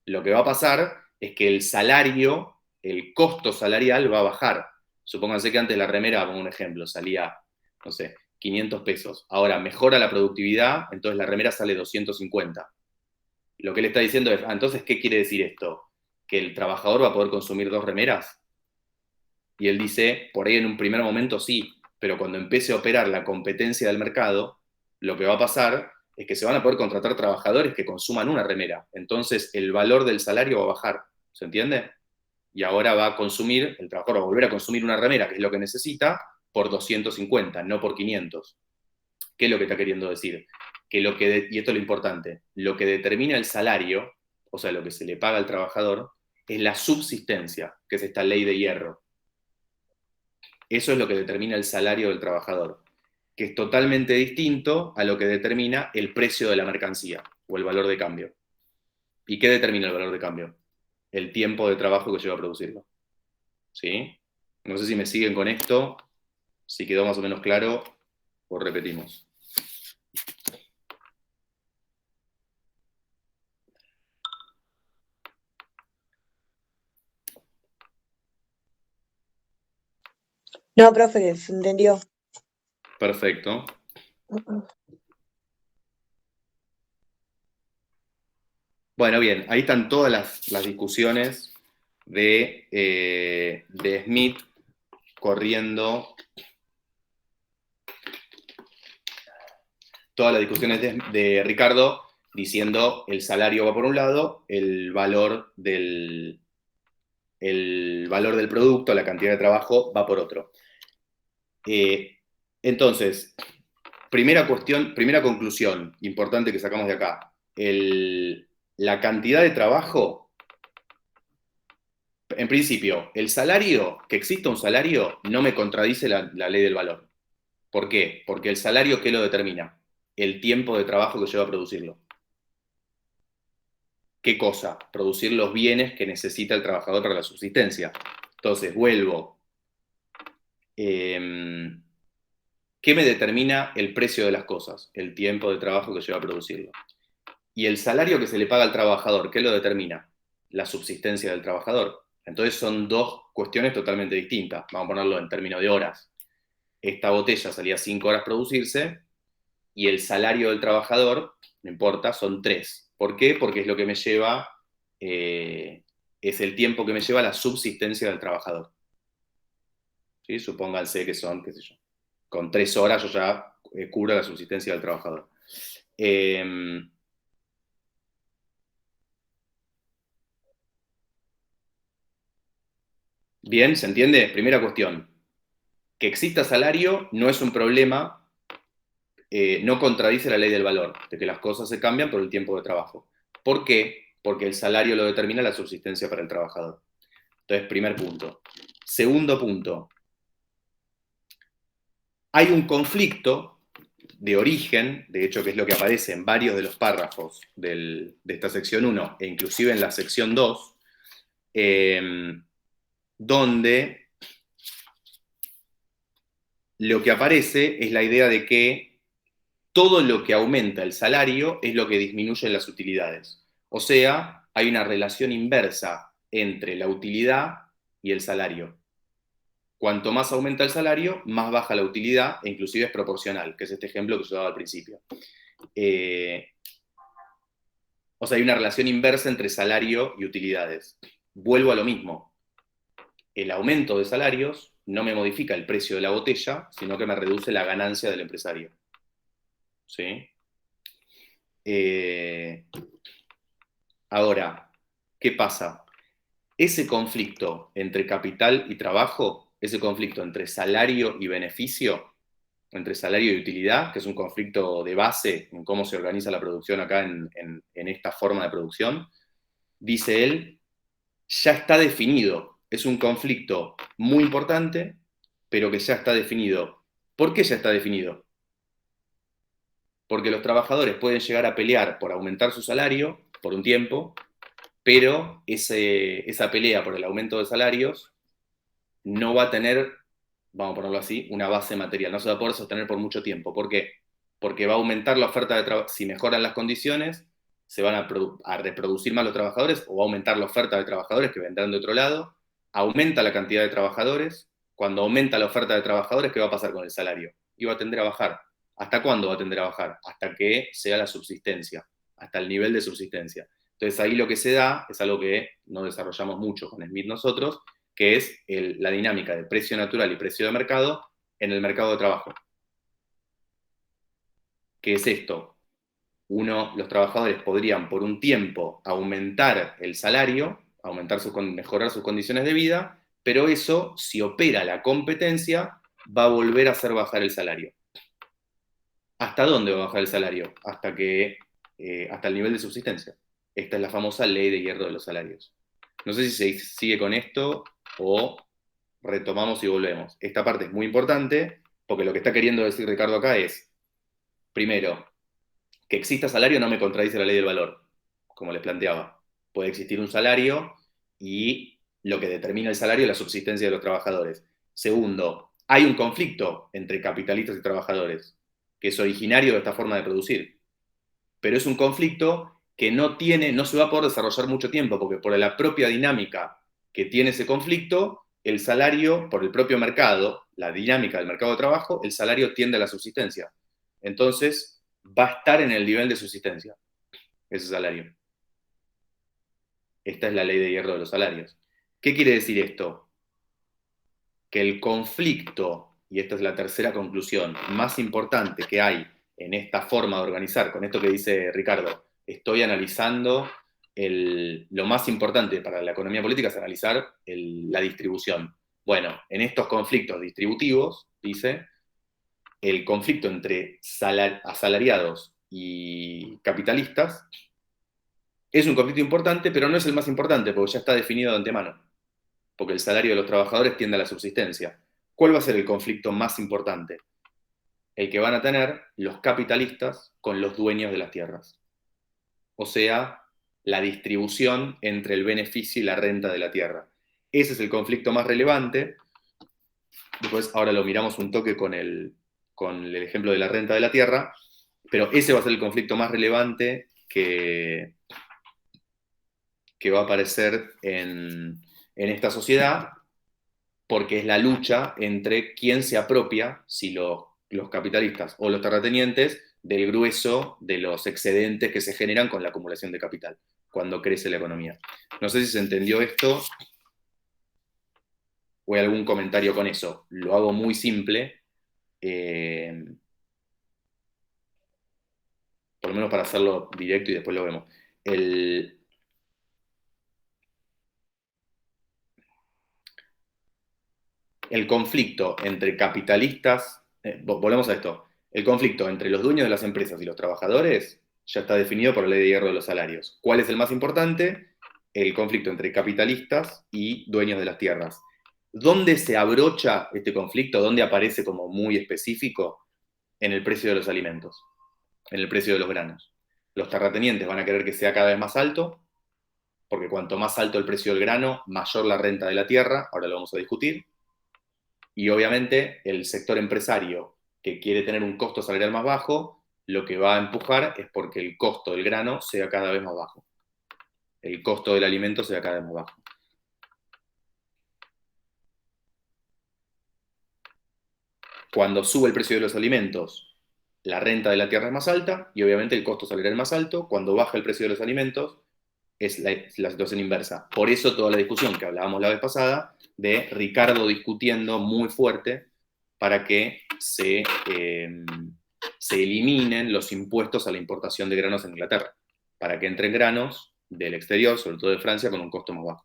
Lo que va a pasar es que el salario, el costo salarial va a bajar. Supónganse que antes la remera, como un ejemplo, salía, no sé, 500 pesos. Ahora mejora la productividad, entonces la remera sale 250. Lo que él está diciendo es, entonces, ¿qué quiere decir esto? ¿Que el trabajador va a poder consumir 2 remeras? Y él dice, por ahí en un primer momento sí, pero cuando empiece a operar la competencia del mercado, lo que va a pasar es que se van a poder contratar trabajadores que consuman una remera. Entonces el valor del salario va a bajar, ¿se entiende? Y ahora va a consumir, el trabajador va a volver a consumir una remera, que es lo que necesita, por 250, no por 500. ¿Qué es lo que está queriendo decir? Que y esto es lo importante, lo que determina el salario, o sea, lo que se le paga al trabajador, es la subsistencia, que es esta ley de hierro. Eso es lo que determina el salario del trabajador, que es totalmente distinto a lo que determina el precio de la mercancía o el valor de cambio. ¿Y qué determina el valor de cambio? El tiempo de trabajo que lleva a producirlo. ¿Sí? No sé si me siguen con esto, si quedó más o menos claro, o repetimos. No, profe, se entendió. Perfecto. Bueno, bien, ahí están todas las discusiones de Smith corriendo, todas las discusiones de Ricardo diciendo el salario va por un lado, el valor del producto, la cantidad de trabajo va por otro. Entonces, primera conclusión importante que sacamos de acá. La cantidad de trabajo En principio, el salario, que exista un salario, no me contradice la ley del valor. ¿Por qué? Porque el salario, ¿qué lo determina? El tiempo de trabajo que lleva a producirlo. ¿Qué cosa? Producir los bienes que necesita el trabajador para la subsistencia. Entonces, vuelvo. ¿Qué me determina el precio de las cosas? El tiempo de trabajo que lleva a producirlo. Y el salario que se le paga al trabajador, ¿qué lo determina? La subsistencia del trabajador. Entonces son dos cuestiones totalmente distintas. Vamos a ponerlo en términos de horas. Esta botella salía 5 horas producirse y el salario del trabajador, no importa, son 3. ¿Por qué? Porque es lo que me lleva, es el tiempo que me lleva a la subsistencia del trabajador. ¿Sí? Supónganse que son, qué sé yo, con 3 horas yo ya cubro la subsistencia del trabajador. Bien, ¿se entiende? Primera cuestión. Que exista salario no es un problema, no contradice la ley del valor, de que las cosas se cambian por el tiempo de trabajo. ¿Por qué? Porque el salario lo determina la subsistencia para el trabajador. Entonces, primer punto. Segundo punto. Hay un conflicto de origen, de hecho que es lo que aparece en varios de los párrafos de esta sección 1 e inclusive en la sección 2, donde lo que aparece es la idea de que todo lo que aumenta el salario es lo que disminuye las utilidades. O sea, hay una relación inversa entre la utilidad y el salario. Cuanto más aumenta el salario, más baja la utilidad, e inclusive es proporcional, que es este ejemplo que yo daba al principio. O sea, hay una relación inversa entre salario y utilidades. Vuelvo a lo mismo. El aumento de salarios no me modifica el precio de la botella, sino que me reduce la ganancia del empresario. ¿Sí? Ahora, ¿qué pasa? Ese conflicto entre capital y trabajo, ese conflicto entre salario y beneficio, entre salario y utilidad, que es un conflicto de base en cómo se organiza la producción acá en esta forma de producción, dice él, ya está definido. Es un conflicto muy importante, pero que ya está definido. ¿Por qué ya está definido? Porque los trabajadores pueden llegar a pelear por aumentar su salario por un tiempo, pero esa pelea por el aumento de salarios no va a tener, vamos a ponerlo así, una base material, no se va a poder sostener por mucho tiempo. ¿Por qué? Porque va a aumentar la oferta de trabajo. Si mejoran las condiciones, se van a reproducir más los trabajadores o va a aumentar la oferta de trabajadores que vendrán de otro lado, aumenta la cantidad de trabajadores. Cuando aumenta la oferta de trabajadores, ¿qué va a pasar con el salario? Y va a tender a bajar. ¿Hasta cuándo va a tender a bajar? Hasta que sea la subsistencia, hasta el nivel de subsistencia. Entonces ahí lo que se da es algo que no desarrollamos mucho con Smith nosotros, que es la dinámica de precio natural y precio de mercado en el mercado de trabajo. ¿Qué es esto? Los trabajadores podrían por un tiempo aumentar el salario, mejorar sus condiciones de vida, pero eso, si opera la competencia, va a volver a hacer bajar el salario. ¿Hasta dónde va a bajar el salario? Hasta el nivel de subsistencia. Esta es la famosa ley de hierro de los salarios. No sé si se sigue con esto o retomamos y volvemos. Esta parte es muy importante porque lo que está queriendo decir Ricardo acá es, primero, que exista salario no me contradice la ley del valor, como les planteaba. Puede existir un salario y lo que determina el salario es la subsistencia de los trabajadores. Segundo, hay un conflicto entre capitalistas y trabajadores, que es originario de esta forma de producir. Pero es un conflicto que no se va a poder desarrollar mucho tiempo, porque por la propia dinámica que tiene ese conflicto, el salario, por el propio mercado, la dinámica del mercado de trabajo, el salario tiende a la subsistencia. Entonces, va a estar en el nivel de subsistencia, ese salario. Esta es la ley de hierro de los salarios. ¿Qué quiere decir esto? Que el conflicto, y esta es la tercera conclusión, más importante que hay en esta forma de organizar, con esto que dice Ricardo, estoy analizando lo más importante para la economía política es analizar la distribución. Bueno, en estos conflictos distributivos, dice, el conflicto entre asalariados y capitalistas es un conflicto importante, pero no es el más importante, porque ya está definido de antemano. porque el salario de los trabajadores tiende a la subsistencia. ¿Cuál va a ser el conflicto más importante? El que van a tener los capitalistas con los dueños de las tierras. O sea, la distribución entre el beneficio y la renta de la tierra. Ese es el conflicto más relevante. Después, ahora lo miramos un toque con el ejemplo de la renta de la tierra, pero ese va a ser el conflicto más relevante que va a aparecer en esta sociedad, porque es la lucha entre quién se apropia, si los capitalistas o los terratenientes, del grueso de los excedentes que se generan con la acumulación de capital, cuando crece la economía. No sé si se entendió esto, o hay algún comentario con eso. Lo hago muy simple, por lo menos para hacerlo directo y después lo vemos. El conflicto entre capitalistas, volvemos a esto, el conflicto entre los dueños de las empresas y los trabajadores ya está definido por la ley de hierro de los salarios. ¿Cuál es el más importante? El conflicto entre capitalistas y dueños de las tierras. ¿Dónde se abrocha este conflicto? ¿Dónde aparece como muy específico? En el precio de los alimentos, en el precio de los granos. Los terratenientes van a querer que sea cada vez más alto, porque cuanto más alto el precio del grano, mayor la renta de la tierra, ahora lo vamos a discutir. Y obviamente el sector empresario que quiere tener un costo salarial más bajo, lo que va a empujar es porque el costo del grano sea cada vez más bajo. El costo del alimento sea cada vez más bajo. Cuando sube el precio de los alimentos, la renta de la tierra es más alta y obviamente el costo salarial es más alto. Cuando baja el precio de los alimentos, es la situación inversa. Por eso toda la discusión que hablábamos la vez pasada de Ricardo discutiendo muy fuerte para que se eliminen los impuestos a la importación de granos en Inglaterra, para que entren granos del exterior, sobre todo de Francia, con un costo más bajo.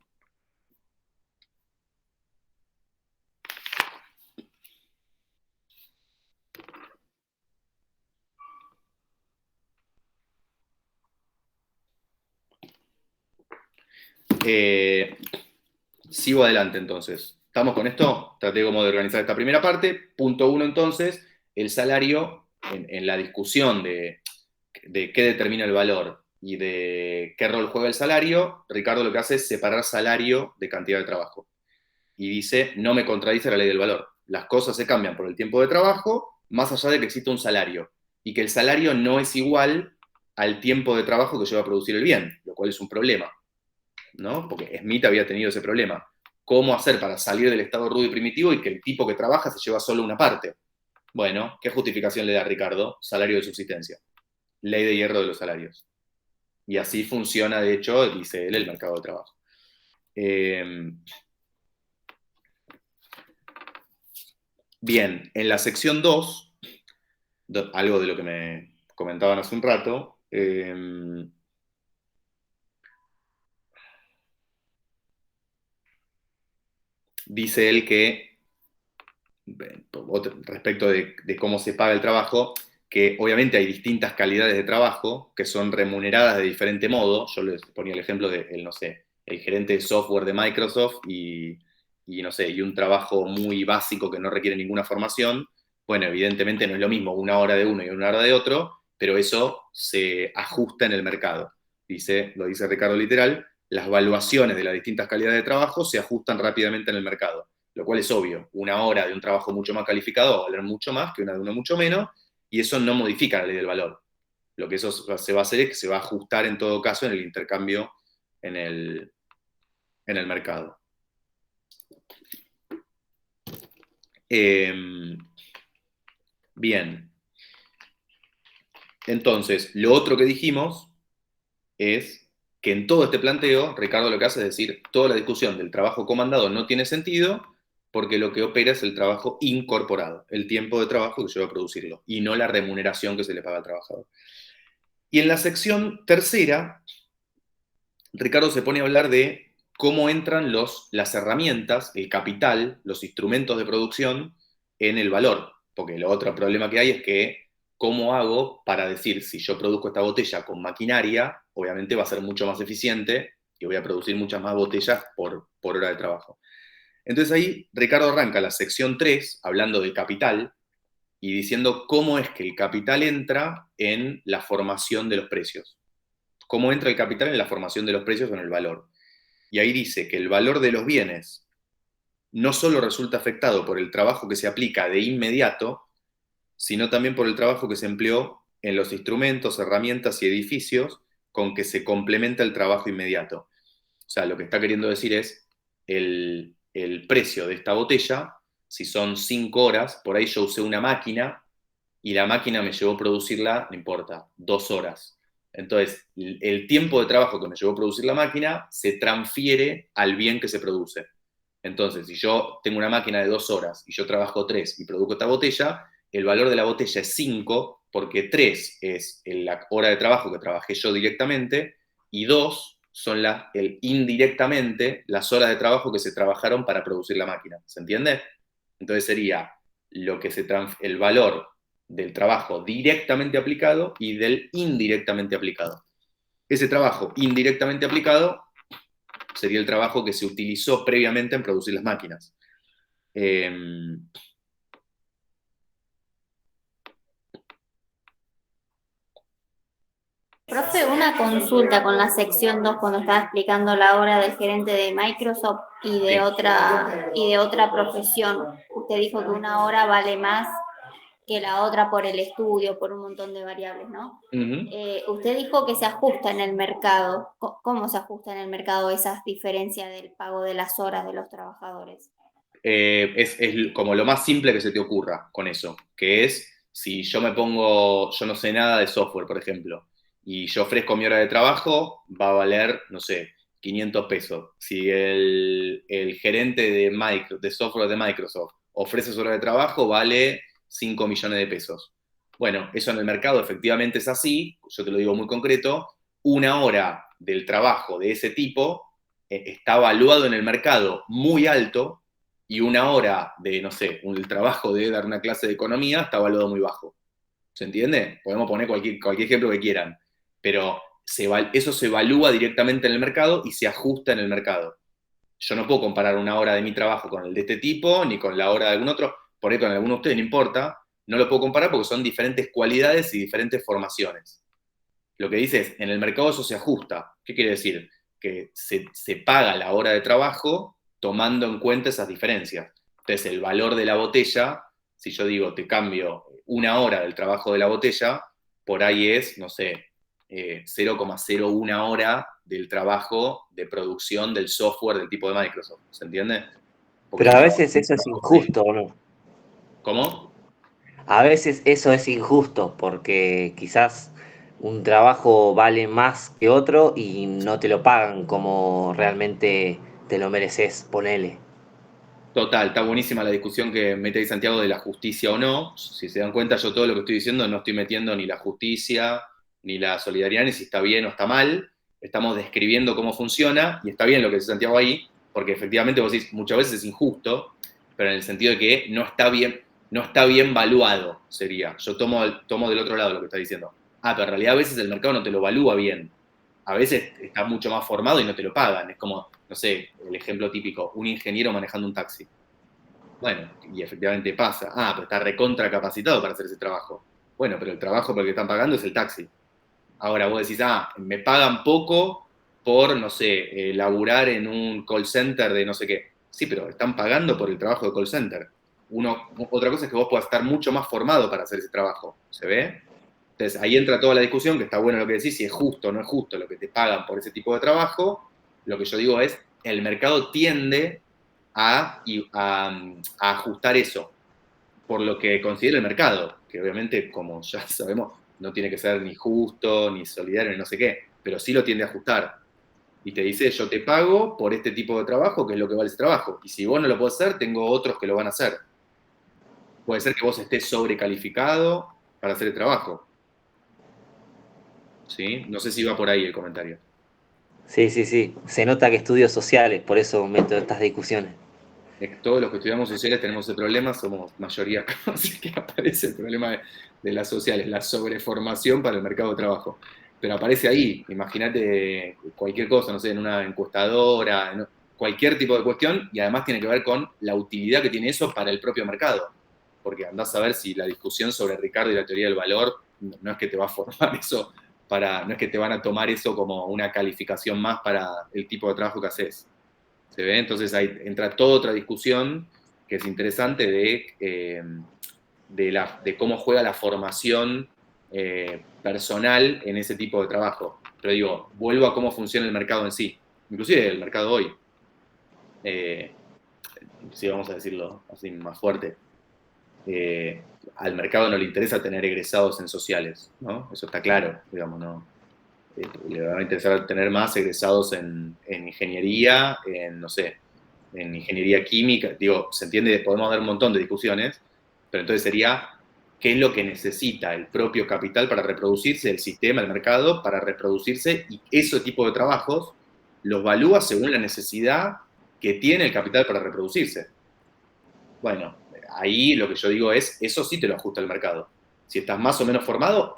Sigo adelante entonces. ¿Estamos con esto? Traté como de organizar esta primera parte. Punto 1 entonces, el salario en la discusión de qué determina el valor y de qué rol juega el salario. Ricardo lo que hace es separar salario de cantidad de trabajo. Y dice, no me contradice la ley del valor. Las cosas se cambian por el tiempo de trabajo, más allá de que exista un salario. Y que el salario no es igual al tiempo de trabajo que lleva a producir el bien, lo cual es un problema, ¿no? Porque Smith había tenido ese problema. ¿Cómo hacer para salir del estado rudo y primitivo y que el tipo que trabaja se lleva solo una parte? Bueno, ¿qué justificación le da Ricardo? Salario de subsistencia. Ley de hierro de los salarios. Y así funciona, de hecho, dice él, el mercado de trabajo. Bien, en la sección 2, algo de lo que me comentaban hace un rato, dice él que, respecto de cómo se paga el trabajo, que obviamente hay distintas calidades de trabajo que son remuneradas de diferente modo. Yo les ponía el ejemplo de, no sé, el gerente de software de Microsoft y no sé, y un trabajo muy básico que no requiere ninguna formación. Bueno, evidentemente no es lo mismo una hora de uno y una hora de otro, pero eso se ajusta en el mercado. Lo dice Ricardo literal, las valuaciones de las distintas calidades de trabajo se ajustan rápidamente en el mercado, lo cual es obvio. Una hora de un trabajo mucho más calificado va a valer mucho más que una de uno mucho menos, y eso no modifica la ley del valor. Lo que eso se va a hacer es que se va a ajustar en todo caso en el intercambio en el mercado. Bien. Entonces, lo otro que dijimos es que en todo este planteo, Ricardo lo que hace es decir, toda la discusión del trabajo comandado no tiene sentido porque lo que opera es el trabajo incorporado, el tiempo de trabajo que lleva a producirlo, y no la remuneración que se le paga al trabajador. Y en la sección tercera, Ricardo se pone a hablar de cómo entran las herramientas, el capital, los instrumentos de producción en el valor. Porque el otro problema que hay es que, ¿cómo hago para decir si yo produzco esta botella con maquinaria? Obviamente va a ser mucho más eficiente y voy a producir muchas más botellas por hora de trabajo. Entonces ahí Ricardo arranca la sección 3, hablando del capital, y diciendo cómo es que el capital entra en la formación de los precios. Cómo entra el capital en la formación de los precios o en el valor. Y ahí dice que el valor de los bienes no solo resulta afectado por el trabajo que se aplica de inmediato, sino también por el trabajo que se empleó en los instrumentos, herramientas y edificios con que se complementa el trabajo inmediato. O sea, lo que está queriendo decir es el precio de esta botella, si son 5 horas, por ahí yo usé una máquina y la máquina me llevó a producirla, no importa, 2 horas. Entonces, el tiempo de trabajo que me llevó a producir la máquina se transfiere al bien que se produce. Entonces, si yo tengo una máquina de 2 horas y yo trabajo 3 y produzco esta botella, el valor de la botella es 5, porque 3 es la hora de trabajo que trabajé yo directamente y 2 son indirectamente las horas de trabajo que se trabajaron para producir la máquina. ¿Se entiende? Entonces sería el valor del trabajo directamente aplicado y del indirectamente aplicado. Ese trabajo indirectamente aplicado sería el trabajo que se utilizó previamente en producir las máquinas. Profe, una consulta con la sección 2 cuando estaba explicando la hora del gerente de Microsoft y de otra profesión. Usted dijo que una hora vale más que la otra por el estudio, por un montón de variables, ¿no? Usted dijo que se ajusta en el mercado. ¿Cómo se ajusta en el mercado esas diferencias del pago de las horas de los trabajadores? Es como lo más simple que se te ocurra con eso, que es, si yo yo no sé nada de software, por ejemplo, y yo ofrezco mi hora de trabajo, va a valer, no sé, 500 pesos. Si el gerente de software de Microsoft ofrece su hora de trabajo, vale 5 millones de pesos. Bueno, eso en el mercado efectivamente es así, yo te lo digo muy concreto, una hora del trabajo de ese tipo está valuado en el mercado muy alto y una hora de, no sé, el trabajo de dar una clase de economía está valuado muy bajo. ¿Se entiende? Podemos poner cualquier ejemplo que quieran, pero eso se evalúa directamente en el mercado y se ajusta en el mercado. Yo no puedo comparar una hora de mi trabajo con el de este tipo, ni con la hora de algún otro, por ahí con alguno de ustedes no importa, no lo puedo comparar porque son diferentes cualidades y diferentes formaciones. Lo que dice es, en el mercado eso se ajusta. ¿Qué quiere decir? Que se paga la hora de trabajo tomando en cuenta esas diferencias. Entonces, el valor de la botella, si yo digo, te cambio una hora del trabajo de la botella, por ahí es, no sé, 0,01 hora del trabajo de producción del software del tipo de Microsoft. ¿Se entiende? Porque Pero a veces eso es injusto, ¿o no? ¿Cómo? A veces eso es injusto porque quizás un trabajo vale más que otro y no te lo pagan como realmente te lo mereces, ponele. Total, está buenísima la discusión que mete ahí Santiago de la justicia o no. Si se dan cuenta, yo todo lo que estoy diciendo no estoy metiendo ni la justicia, ni la solidaridad, ni si está bien o está mal. Estamos describiendo cómo funciona y está bien lo que dice Santiago ahí, porque efectivamente vos decís, muchas veces es injusto, pero en el sentido de que no está bien valuado, sería. Yo tomo del otro lado lo que está diciendo. Pero en realidad a veces el mercado no te lo evalúa bien. A veces está mucho más formado y no te lo pagan. Es como, no sé, el ejemplo típico, un ingeniero manejando un taxi. Bueno, y efectivamente pasa. Pero está recontra capacitado para hacer ese trabajo. Bueno, pero el trabajo por el que están pagando es el taxi. Ahora vos decís, me pagan poco por, no sé, laburar en un call center de no sé qué. Sí, pero están pagando por el trabajo de call center. Otra cosa es que vos puedas estar mucho más formado para hacer ese trabajo. ¿Se ve? Entonces ahí entra toda la discusión, que está bueno lo que decís, si es justo o no es justo lo que te pagan por ese tipo de trabajo. Lo que yo digo es, el mercado tiende a ajustar eso, por lo que considera el mercado, que obviamente, como ya sabemos, no tiene que ser ni justo, ni solidario, ni no sé qué, pero sí lo tiende a ajustar. Y te dice, yo te pago por este tipo de trabajo, que es lo que vale ese trabajo. Y si vos no lo podés hacer, tengo otros que lo van a hacer. Puede ser que vos estés sobrecalificado para hacer el trabajo. ¿Sí? No sé si va por ahí el comentario. Sí, sí, sí. Se nota que estudios sociales, por eso meto estas discusiones. Todos los que estudiamos sociales tenemos ese problema, somos mayoría, así que aparece el problema de las sociales, la sobreformación para el mercado de trabajo. Pero aparece ahí, imagínate cualquier cosa, no sé, en una encuestadora, cualquier tipo de cuestión, y además tiene que ver con la utilidad que tiene eso para el propio mercado. Porque andás a ver si la discusión sobre Ricardo y la teoría del valor no es que te va a formar eso, no es que te van a tomar eso como una calificación más para el tipo de trabajo que haces. ¿Se ve? Entonces ahí entra toda otra discusión que es interesante de cómo juega la formación personal en ese tipo de trabajo. Pero digo, vuelvo a cómo funciona el mercado en sí, inclusive el mercado hoy. Si vamos a decirlo así más fuerte, al mercado no le interesa tener egresados en sociales, ¿no? Eso está claro, digamos, ¿no? Le va a interesar tener más egresados en ingeniería, no sé, en ingeniería química, digo, se entiende, podemos dar un montón de discusiones, pero entonces sería qué es lo que necesita el propio capital para reproducirse, el sistema, el mercado, para reproducirse, y ese tipo de trabajos los valúa según la necesidad que tiene el capital para reproducirse. Bueno, ahí lo que yo digo es, eso sí te lo ajusta el mercado. Si estás más o menos formado,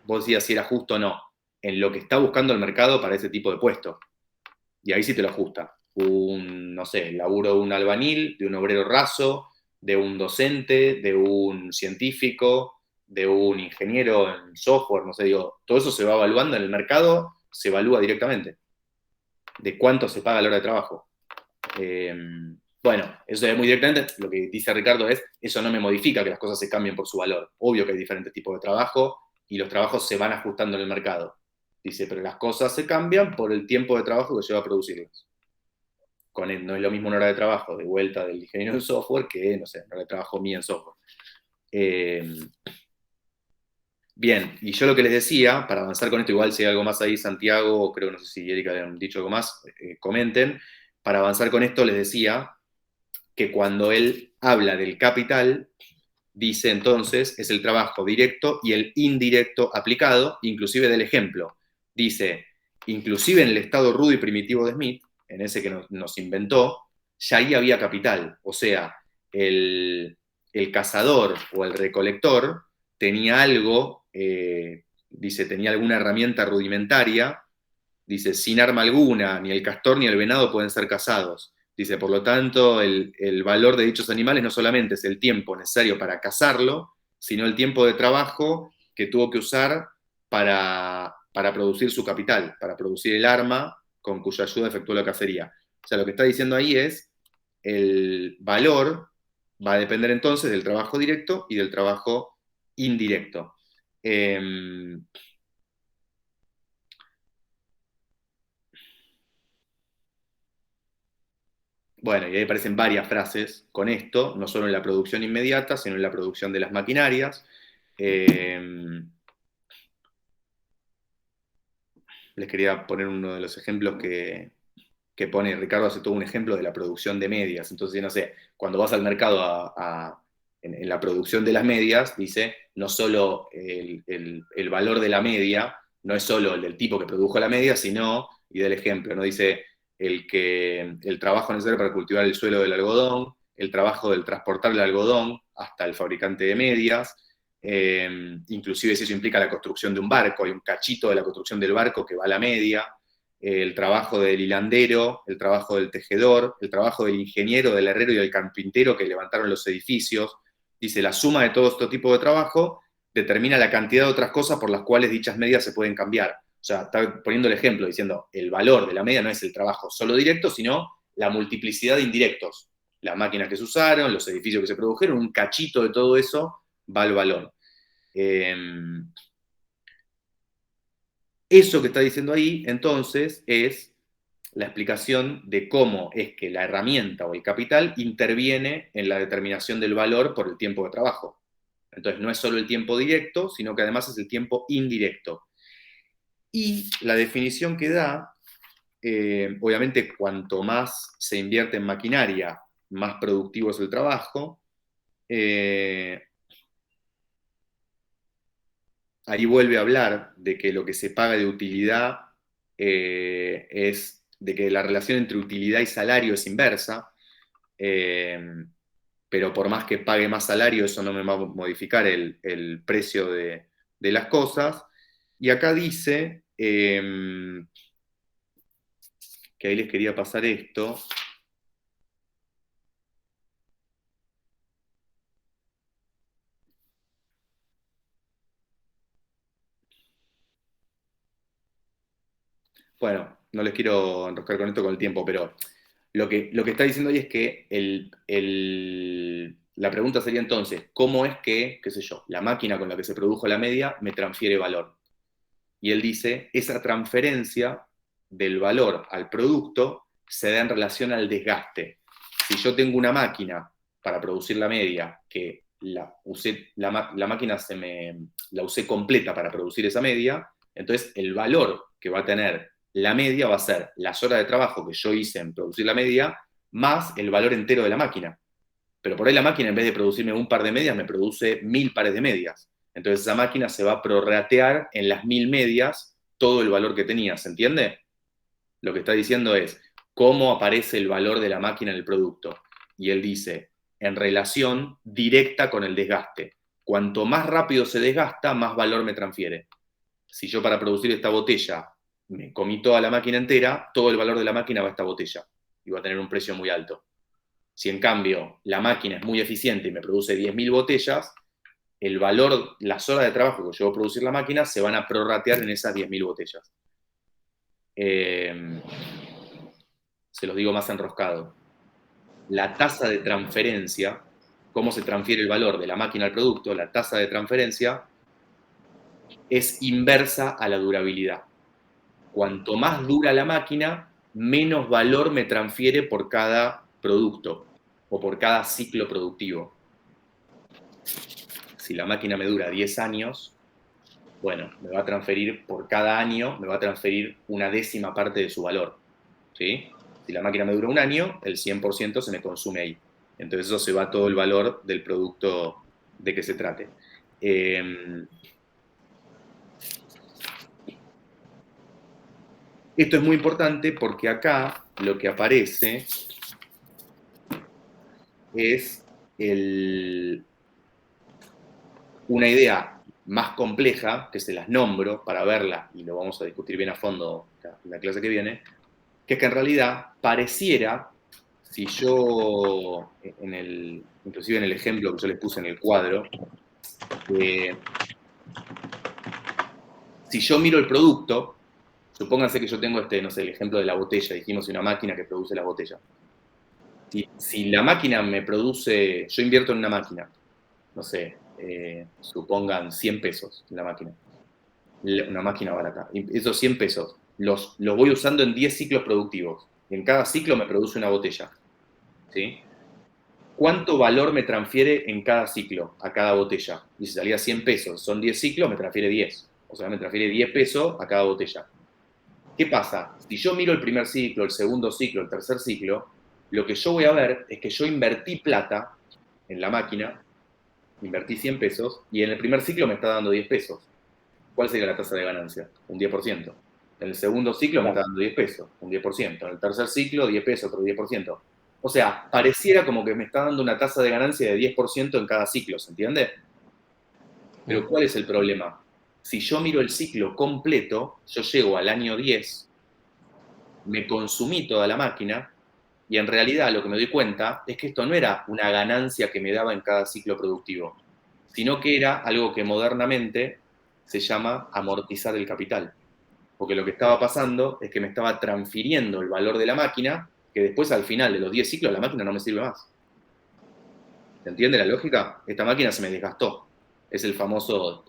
vos decías si era justo o no, en lo que está buscando el mercado para ese tipo de puesto. Y ahí sí te lo ajusta. No sé, el laburo de un albañil, de un obrero raso, de un docente, de un científico, de un ingeniero en software, no sé, digo, todo eso se va evaluando en el mercado, se evalúa directamente. De cuánto se paga a la hora de trabajo. Bueno, eso es muy directamente, lo que dice Ricardo es, eso no me modifica que las cosas se cambien por su valor. Obvio que hay diferentes tipos de trabajo y los trabajos se van ajustando en el mercado. Dice, pero las cosas se cambian por el tiempo de trabajo que lleva a producirlas. No es lo mismo una hora de trabajo de vuelta del ingeniero en software que, no sé, una hora de trabajo mía en software. Bien, y yo lo que les decía, para avanzar con esto, igual si hay algo más ahí, Santiago, creo, no sé si Erika le han dicho algo más, comenten. Para avanzar con esto les decía que cuando él habla del capital, dice entonces, es el trabajo directo y el indirecto aplicado, inclusive del ejemplo. Dice, inclusive en el estado rudo y primitivo de Smith, en ese que nos inventó, ya ahí había capital. O sea, el cazador o el recolector tenía algo, dice, tenía alguna herramienta rudimentaria, dice, sin arma alguna, ni el castor ni el venado pueden ser cazados. Dice, por lo tanto, el valor de dichos animales no solamente es el tiempo necesario para cazarlo, sino el tiempo de trabajo que tuvo que usar para producir su capital, para producir el arma con cuya ayuda efectuó la cacería. O sea, lo que está diciendo ahí es, el valor va a depender entonces del trabajo directo y del trabajo indirecto. Bueno, y ahí aparecen varias frases con esto, no solo en la producción inmediata, sino en la producción de las maquinarias. Les quería poner uno de los ejemplos que pone Ricardo, hace todo un ejemplo de la producción de medias. Entonces, no sé, cuando vas al mercado en la producción de las medias, dice, no solo el valor de la media, no es solo el del tipo que produjo la media, sino, y del ejemplo, ¿no? Dice el trabajo necesario para cultivar el suelo del algodón, el trabajo del transportar el algodón hasta el fabricante de medias, inclusive si eso implica la construcción de un barco, hay un cachito de la construcción del barco que va a la media, el trabajo del hilandero, el trabajo del tejedor, el trabajo del ingeniero, del herrero y del carpintero que levantaron los edificios. Dice, la suma de todo este tipo de trabajo determina la cantidad de otras cosas por las cuales dichas medias se pueden cambiar. O sea, está poniendo el ejemplo diciendo, el valor de la media no es el trabajo solo directo, sino la multiplicidad de indirectos. Las máquinas que se usaron, los edificios que se produjeron, un cachito de todo eso va al valor. Eso que está diciendo ahí, entonces, es la explicación de cómo es que la herramienta o el capital interviene en la determinación del valor por el tiempo de trabajo. Entonces, no es solo el tiempo directo, sino que además es el tiempo indirecto. Y la definición que da, obviamente, cuanto más se invierte en maquinaria, más productivo es el trabajo. Ahí vuelve a hablar de que lo que se paga de utilidad es de que la relación entre utilidad y salario es inversa, pero por más que pague más salario, eso no me va a modificar el precio de las cosas. Y acá dice, que ahí les quería pasar esto. Bueno, no les quiero enroscar con esto con el tiempo, pero lo que está diciendo ahí es que la pregunta sería entonces, ¿cómo es que, qué sé yo, la máquina con la que se produjo la media me transfiere valor? Y él dice, esa transferencia del valor al producto se da en relación al desgaste. Si yo tengo una máquina para producir la media, que la máquina la usé completa para producir esa media, entonces el valor que va a tener la media va a ser las horas de trabajo que yo hice en producir la media, más el valor entero de la máquina. Pero por ahí la máquina, en vez de producirme un par de medias, me produce 1000 pares de medias. Entonces esa máquina se va a prorratear en las 1000 medias todo el valor que tenía, ¿se entiende? Lo que está diciendo es cómo aparece el valor de la máquina en el producto. Y él dice, en relación directa con el desgaste. Cuanto más rápido se desgasta, más valor me transfiere. Si yo para producir esta botella me comí toda la máquina entera, todo el valor de la máquina va a esta botella y va a tener un precio muy alto. Si en cambio la máquina es muy eficiente y me produce 10.000 botellas, el valor, las horas de trabajo que llevo a producir la máquina se van a prorratear en esas 10.000 botellas. Se los digo más enroscado. La tasa de transferencia, cómo se transfiere el valor de la máquina al producto, la tasa de transferencia es inversa a la durabilidad. Cuanto más dura la máquina, menos valor me transfiere por cada producto o por cada ciclo productivo. Si la máquina me dura 10 años, bueno, me va a transferir por cada año, me va a transferir una décima parte de su valor. ¿Sí? Si la máquina me dura un año, el 100% se me consume ahí. Entonces eso se va todo el valor del producto de que se trate. Esto es muy importante porque acá lo que aparece es una idea más compleja, que se las nombro para verla, y lo vamos a discutir bien a fondo en la clase que viene, que es que en realidad pareciera, si yo, inclusive en el ejemplo que yo les puse en el cuadro, si yo miro el producto, supónganse que yo tengo no sé, el ejemplo de la botella, dijimos una máquina que produce la botella. Si la máquina me produce, yo invierto en una máquina, no sé, supongan 100 pesos en la máquina, una máquina barata. Esos 100 pesos los voy usando en 10 ciclos productivos. En cada ciclo me produce una botella. ¿Sí? ¿Cuánto valor me transfiere en cada ciclo a cada botella? Y si salía 100 pesos, son 10 ciclos, me transfiere 10. O sea, me transfiere 10 pesos a cada botella. ¿Qué pasa? Si yo miro el primer ciclo, el segundo ciclo, el tercer ciclo, lo que yo voy a ver es que yo invertí plata en la máquina, invertí 100 pesos, y en el primer ciclo me está dando 10 pesos. ¿Cuál sería la tasa de ganancia? Un 10%. En el segundo ciclo me está dando 10 pesos, un 10%. En el tercer ciclo, 10 pesos, otro 10%. O sea, pareciera como que me está dando una tasa de ganancia de 10% en cada ciclo, ¿se entiende? Pero ¿cuál es el problema? Si yo miro el ciclo completo, yo llego al año 10, me consumí toda la máquina, y en realidad lo que me doy cuenta es que esto no era una ganancia que me daba en cada ciclo productivo, sino que era algo que modernamente se llama amortizar el capital. Porque lo que estaba pasando es que me estaba transfiriendo el valor de la máquina, que después al final de los 10 ciclos la máquina no me sirve más. ¿Se entiende la lógica? Esta máquina se me desgastó. Es el famoso,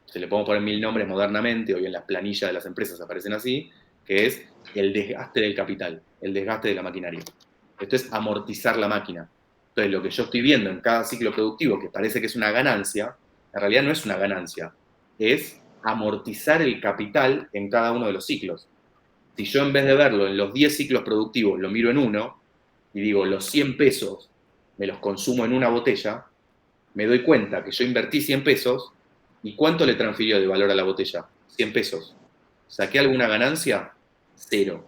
se le podemos poner 1000 nombres modernamente, hoy en las planillas de las empresas aparecen así, que es el desgaste del capital, el desgaste de la maquinaria. Esto es amortizar la máquina. Entonces, lo que yo estoy viendo en cada ciclo productivo, que parece que es una ganancia, en realidad no es una ganancia, es amortizar el capital en cada uno de los ciclos. Si yo en vez de verlo en los 10 ciclos productivos, lo miro en uno, y digo, los 100 pesos me los consumo en una botella, me doy cuenta que yo invertí 100 pesos, ¿y cuánto le transfirió de valor a la botella? 100 pesos. ¿Saqué alguna ganancia? Cero.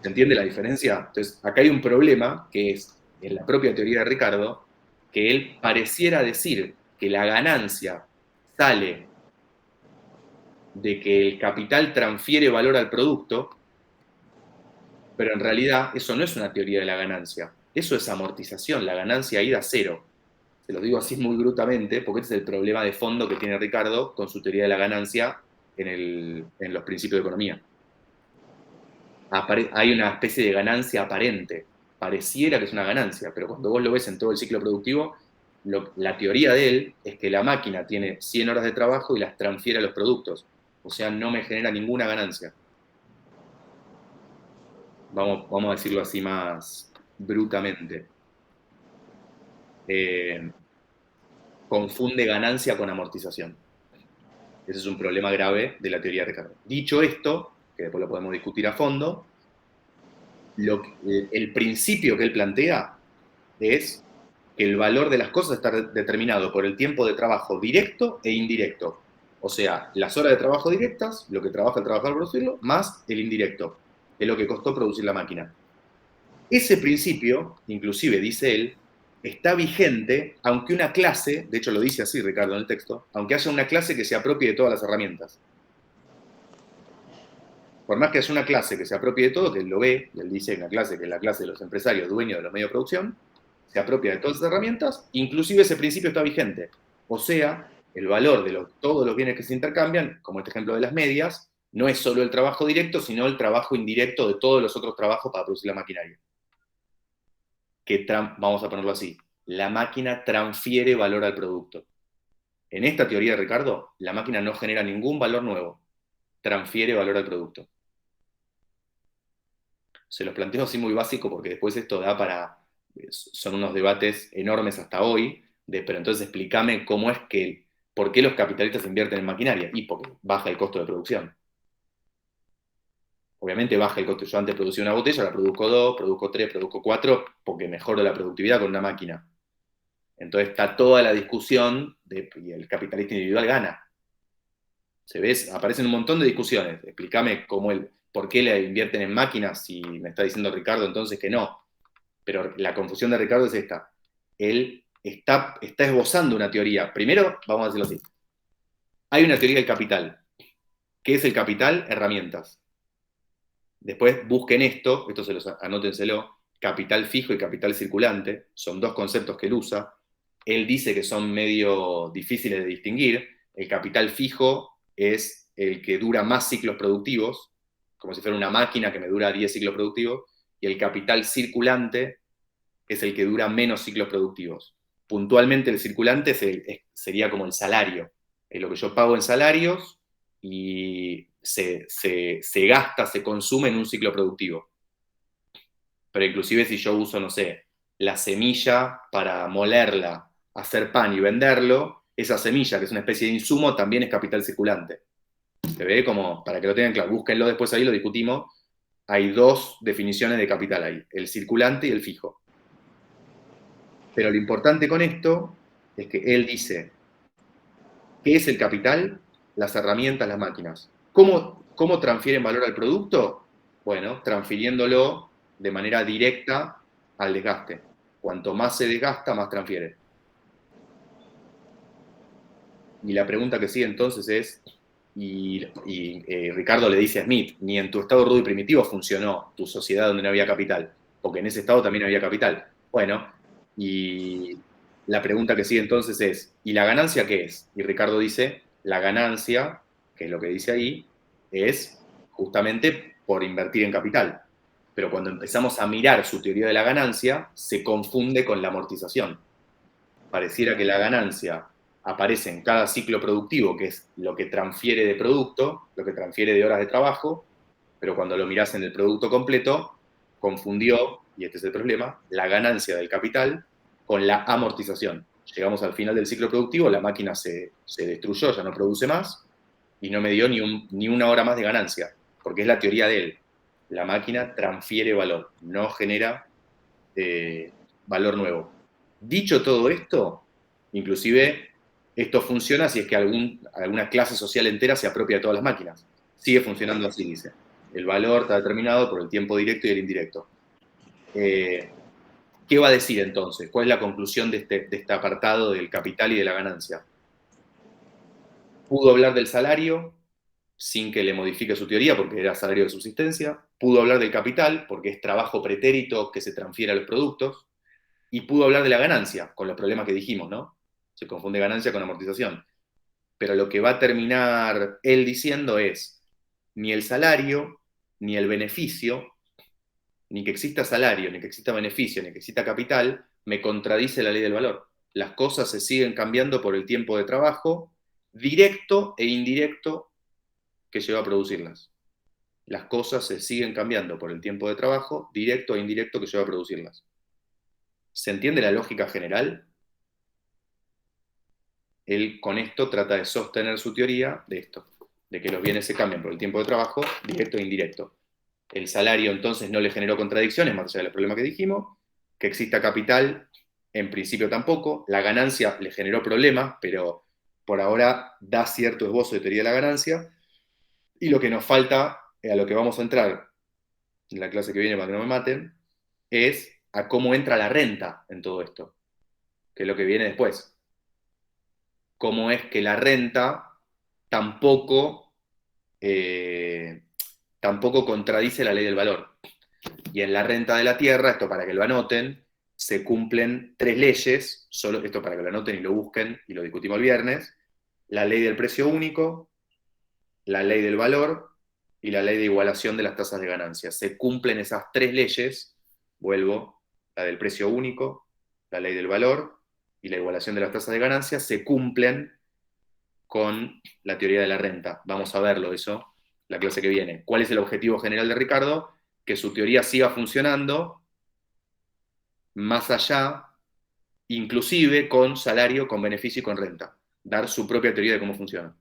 ¿Se entiende la diferencia? Entonces, acá hay un problema que es, en la propia teoría de Ricardo, que él pareciera decir que la ganancia sale de que el capital transfiere valor al producto, Pero en realidad eso no es una teoría de la ganancia, eso es amortización, la ganancia ida a cero. Se lo digo así muy brutamente, porque ese es el problema de fondo que tiene Ricardo con su teoría de la ganancia en los principios de economía. Hay una especie de ganancia aparente, pareciera que es una ganancia, pero cuando vos lo ves en todo el ciclo productivo, la teoría de él es que la máquina tiene 100 horas de trabajo y las transfiere a los productos, o sea, no me genera ninguna ganancia. Vamos a decirlo así más brutamente. Confunde ganancia con amortización. Ese es un problema grave de la teoría de Ricardo. Dicho esto, que después lo podemos discutir a fondo, el principio que él plantea es que el valor de las cosas está determinado por el tiempo de trabajo directo e indirecto. O sea, las horas de trabajo directas, lo que trabaja el trabajador por producirlo, más el indirecto, que es lo que costó producir la máquina. Ese principio, inclusive, dice él, está vigente aunque una clase, de hecho lo dice así Ricardo en el texto, aunque haya una clase que se apropie de todas las herramientas. Por más que haya una clase que se apropie de todo, que él lo ve, y él dice en la clase que es la clase de los empresarios dueños de los medios de producción, se apropia de todas las herramientas, inclusive ese principio está vigente. O sea, el valor de todos los bienes que se intercambian, como este ejemplo de las medias, no es solo el trabajo directo, sino el trabajo indirecto de todos los otros trabajos para producir la maquinaria. Vamos a ponerlo así, la máquina transfiere valor al producto. En esta teoría de Ricardo, la máquina no genera ningún valor nuevo, transfiere valor al producto. Se los planteo así muy básico porque después esto da para, son unos debates enormes hasta hoy, pero entonces explícame por qué los capitalistas invierten en maquinaria, y porque baja el costo de producción. Obviamente baja el costo. Yo antes producía una botella, ahora produzco 2, produzco 3, produzco 4, porque mejoro la productividad con una máquina. Entonces está toda la discusión y el capitalista individual gana. Aparecen un montón de discusiones. Explícame por qué le invierten en máquinas si me está diciendo Ricardo entonces que no. Pero la confusión de Ricardo es esta. Él está esbozando una teoría. Primero, vamos a decirlo así. Hay una teoría del capital. ¿Qué es el capital? Herramientas. Después busquen esto anótenselo, capital fijo y capital circulante, son dos conceptos que él usa. Él dice que son medio difíciles de distinguir. El capital fijo es el que dura más ciclos productivos, como si fuera una máquina que me dura 10 ciclos productivos, y el capital circulante es el que dura menos ciclos productivos. Puntualmente el circulante sería como el salario, es lo que yo pago en salarios y se gasta, se consume en un ciclo productivo. Pero inclusive si yo uso, no sé, la semilla para molerla, hacer pan y venderlo, esa semilla, que es una especie de insumo, también es capital circulante. ¿Se ve? Como, para que lo tengan claro, búsquenlo después ahí, lo discutimos. Hay dos definiciones de capital ahí, el circulante y el fijo. Pero lo importante con esto es que él dice, ¿qué es el capital? Las herramientas, las máquinas. ¿Cómo transfieren valor al producto? Bueno, transfiriéndolo de manera directa al desgaste. Cuanto más se desgasta, más transfiere. Y la pregunta que sigue entonces es, Ricardo le dice a Smith, ni en tu estado rudo y primitivo funcionó tu sociedad donde no había capital, porque en ese estado también había capital. Bueno, y la pregunta que sigue entonces es, ¿y la ganancia qué es? Y Ricardo dice, la ganancia, que es lo que dice ahí, es justamente por invertir en capital. Pero cuando empezamos a mirar su teoría de la ganancia, se confunde con la amortización. Pareciera que la ganancia aparece en cada ciclo productivo, que es lo que transfiere de producto, lo que transfiere de horas de trabajo, pero cuando lo mirás en el producto completo, confundió, y este es el problema, la ganancia del capital con la amortización. Llegamos al final del ciclo productivo, la máquina se destruyó, ya no produce más, y no me dio ni una hora más de ganancia, porque es la teoría de él. La máquina transfiere valor, no genera valor nuevo. Dicho todo esto, inclusive esto funciona si es que alguna clase social entera se apropia de todas las máquinas. Sigue funcionando así, dice. El valor está determinado por el tiempo directo y el indirecto. ¿Qué va a decir entonces? ¿Cuál es la conclusión de este apartado del capital y de la ganancia? Pudo hablar del salario, sin que le modifique su teoría, porque era salario de subsistencia. Pudo hablar del capital, porque es trabajo pretérito que se transfiere a los productos. Y pudo hablar de la ganancia, con los problemas que dijimos, ¿no? Se confunde ganancia con amortización. Pero lo que va a terminar él diciendo es, ni el salario, ni el beneficio, ni que exista salario, ni que exista beneficio, ni que exista capital, me contradice la ley del valor. Las cosas se siguen cambiando por el tiempo de trabajo, directo e indirecto, que lleva a producirlas. Las cosas se siguen cambiando por el tiempo de trabajo, directo e indirecto, que lleva a producirlas. ¿Se entiende la lógica general? Él con esto trata de sostener su teoría de esto, de que los bienes se cambian por el tiempo de trabajo, directo e indirecto. El salario entonces no le generó contradicciones, más allá de los problemas que dijimos, que exista capital, en principio tampoco, la ganancia le generó problemas, pero por ahora da cierto esbozo de teoría de la ganancia, y lo que nos falta, a lo que vamos a entrar en la clase que viene para que no me maten, es a cómo entra la renta en todo esto, que es lo que viene después. Cómo es que la renta tampoco contradice la ley del valor. Y en la renta de la tierra, esto para que lo anoten, se cumplen 3 leyes, solo esto para que lo anoten y lo busquen, y lo discutimos el viernes: la ley del precio único, la ley del valor y la ley de igualación de las tasas de ganancia. Se cumplen esas 3 leyes, vuelvo, la del precio único, la ley del valor y la igualación de las tasas de ganancia, se cumplen con la teoría de la renta. Vamos a verlo eso la clase que viene. ¿Cuál es el objetivo general de Ricardo? Que su teoría siga funcionando más allá, inclusive con salario, con beneficio y con renta. Dar su propia teoría de cómo funciona.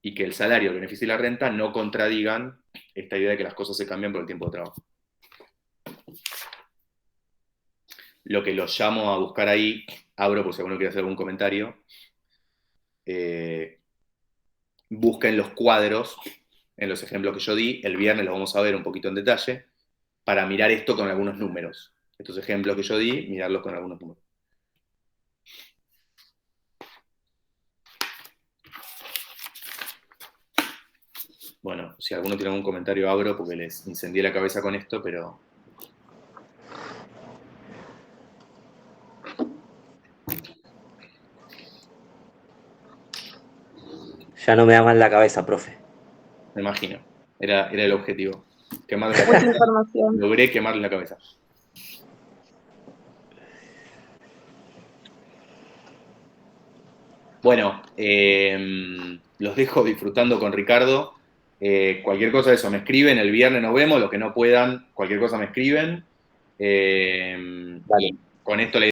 Y que el salario, el beneficio y la renta no contradigan esta idea de que las cosas se cambian por el tiempo de trabajo. Lo que los llamo a buscar ahí, abro por si alguno quiere hacer algún comentario, busquen los cuadros en los ejemplos que yo di, el viernes los vamos a ver un poquito en detalle, para mirar esto con algunos números. Estos ejemplos que yo di, mirarlos con algunos números. Bueno, si alguno tiene algún comentario, abro porque les incendié la cabeza con esto, pero... Ya no me da mal la cabeza, profe. Me imagino. Era el objetivo. Quemarle la Mucha cabeza. información. Logré quemarle la cabeza. Bueno, los dejo disfrutando con Ricardo. Cualquier cosa de eso me escriben, el viernes nos vemos, los que no puedan, cualquier cosa me escriben. Vale. Y con esto la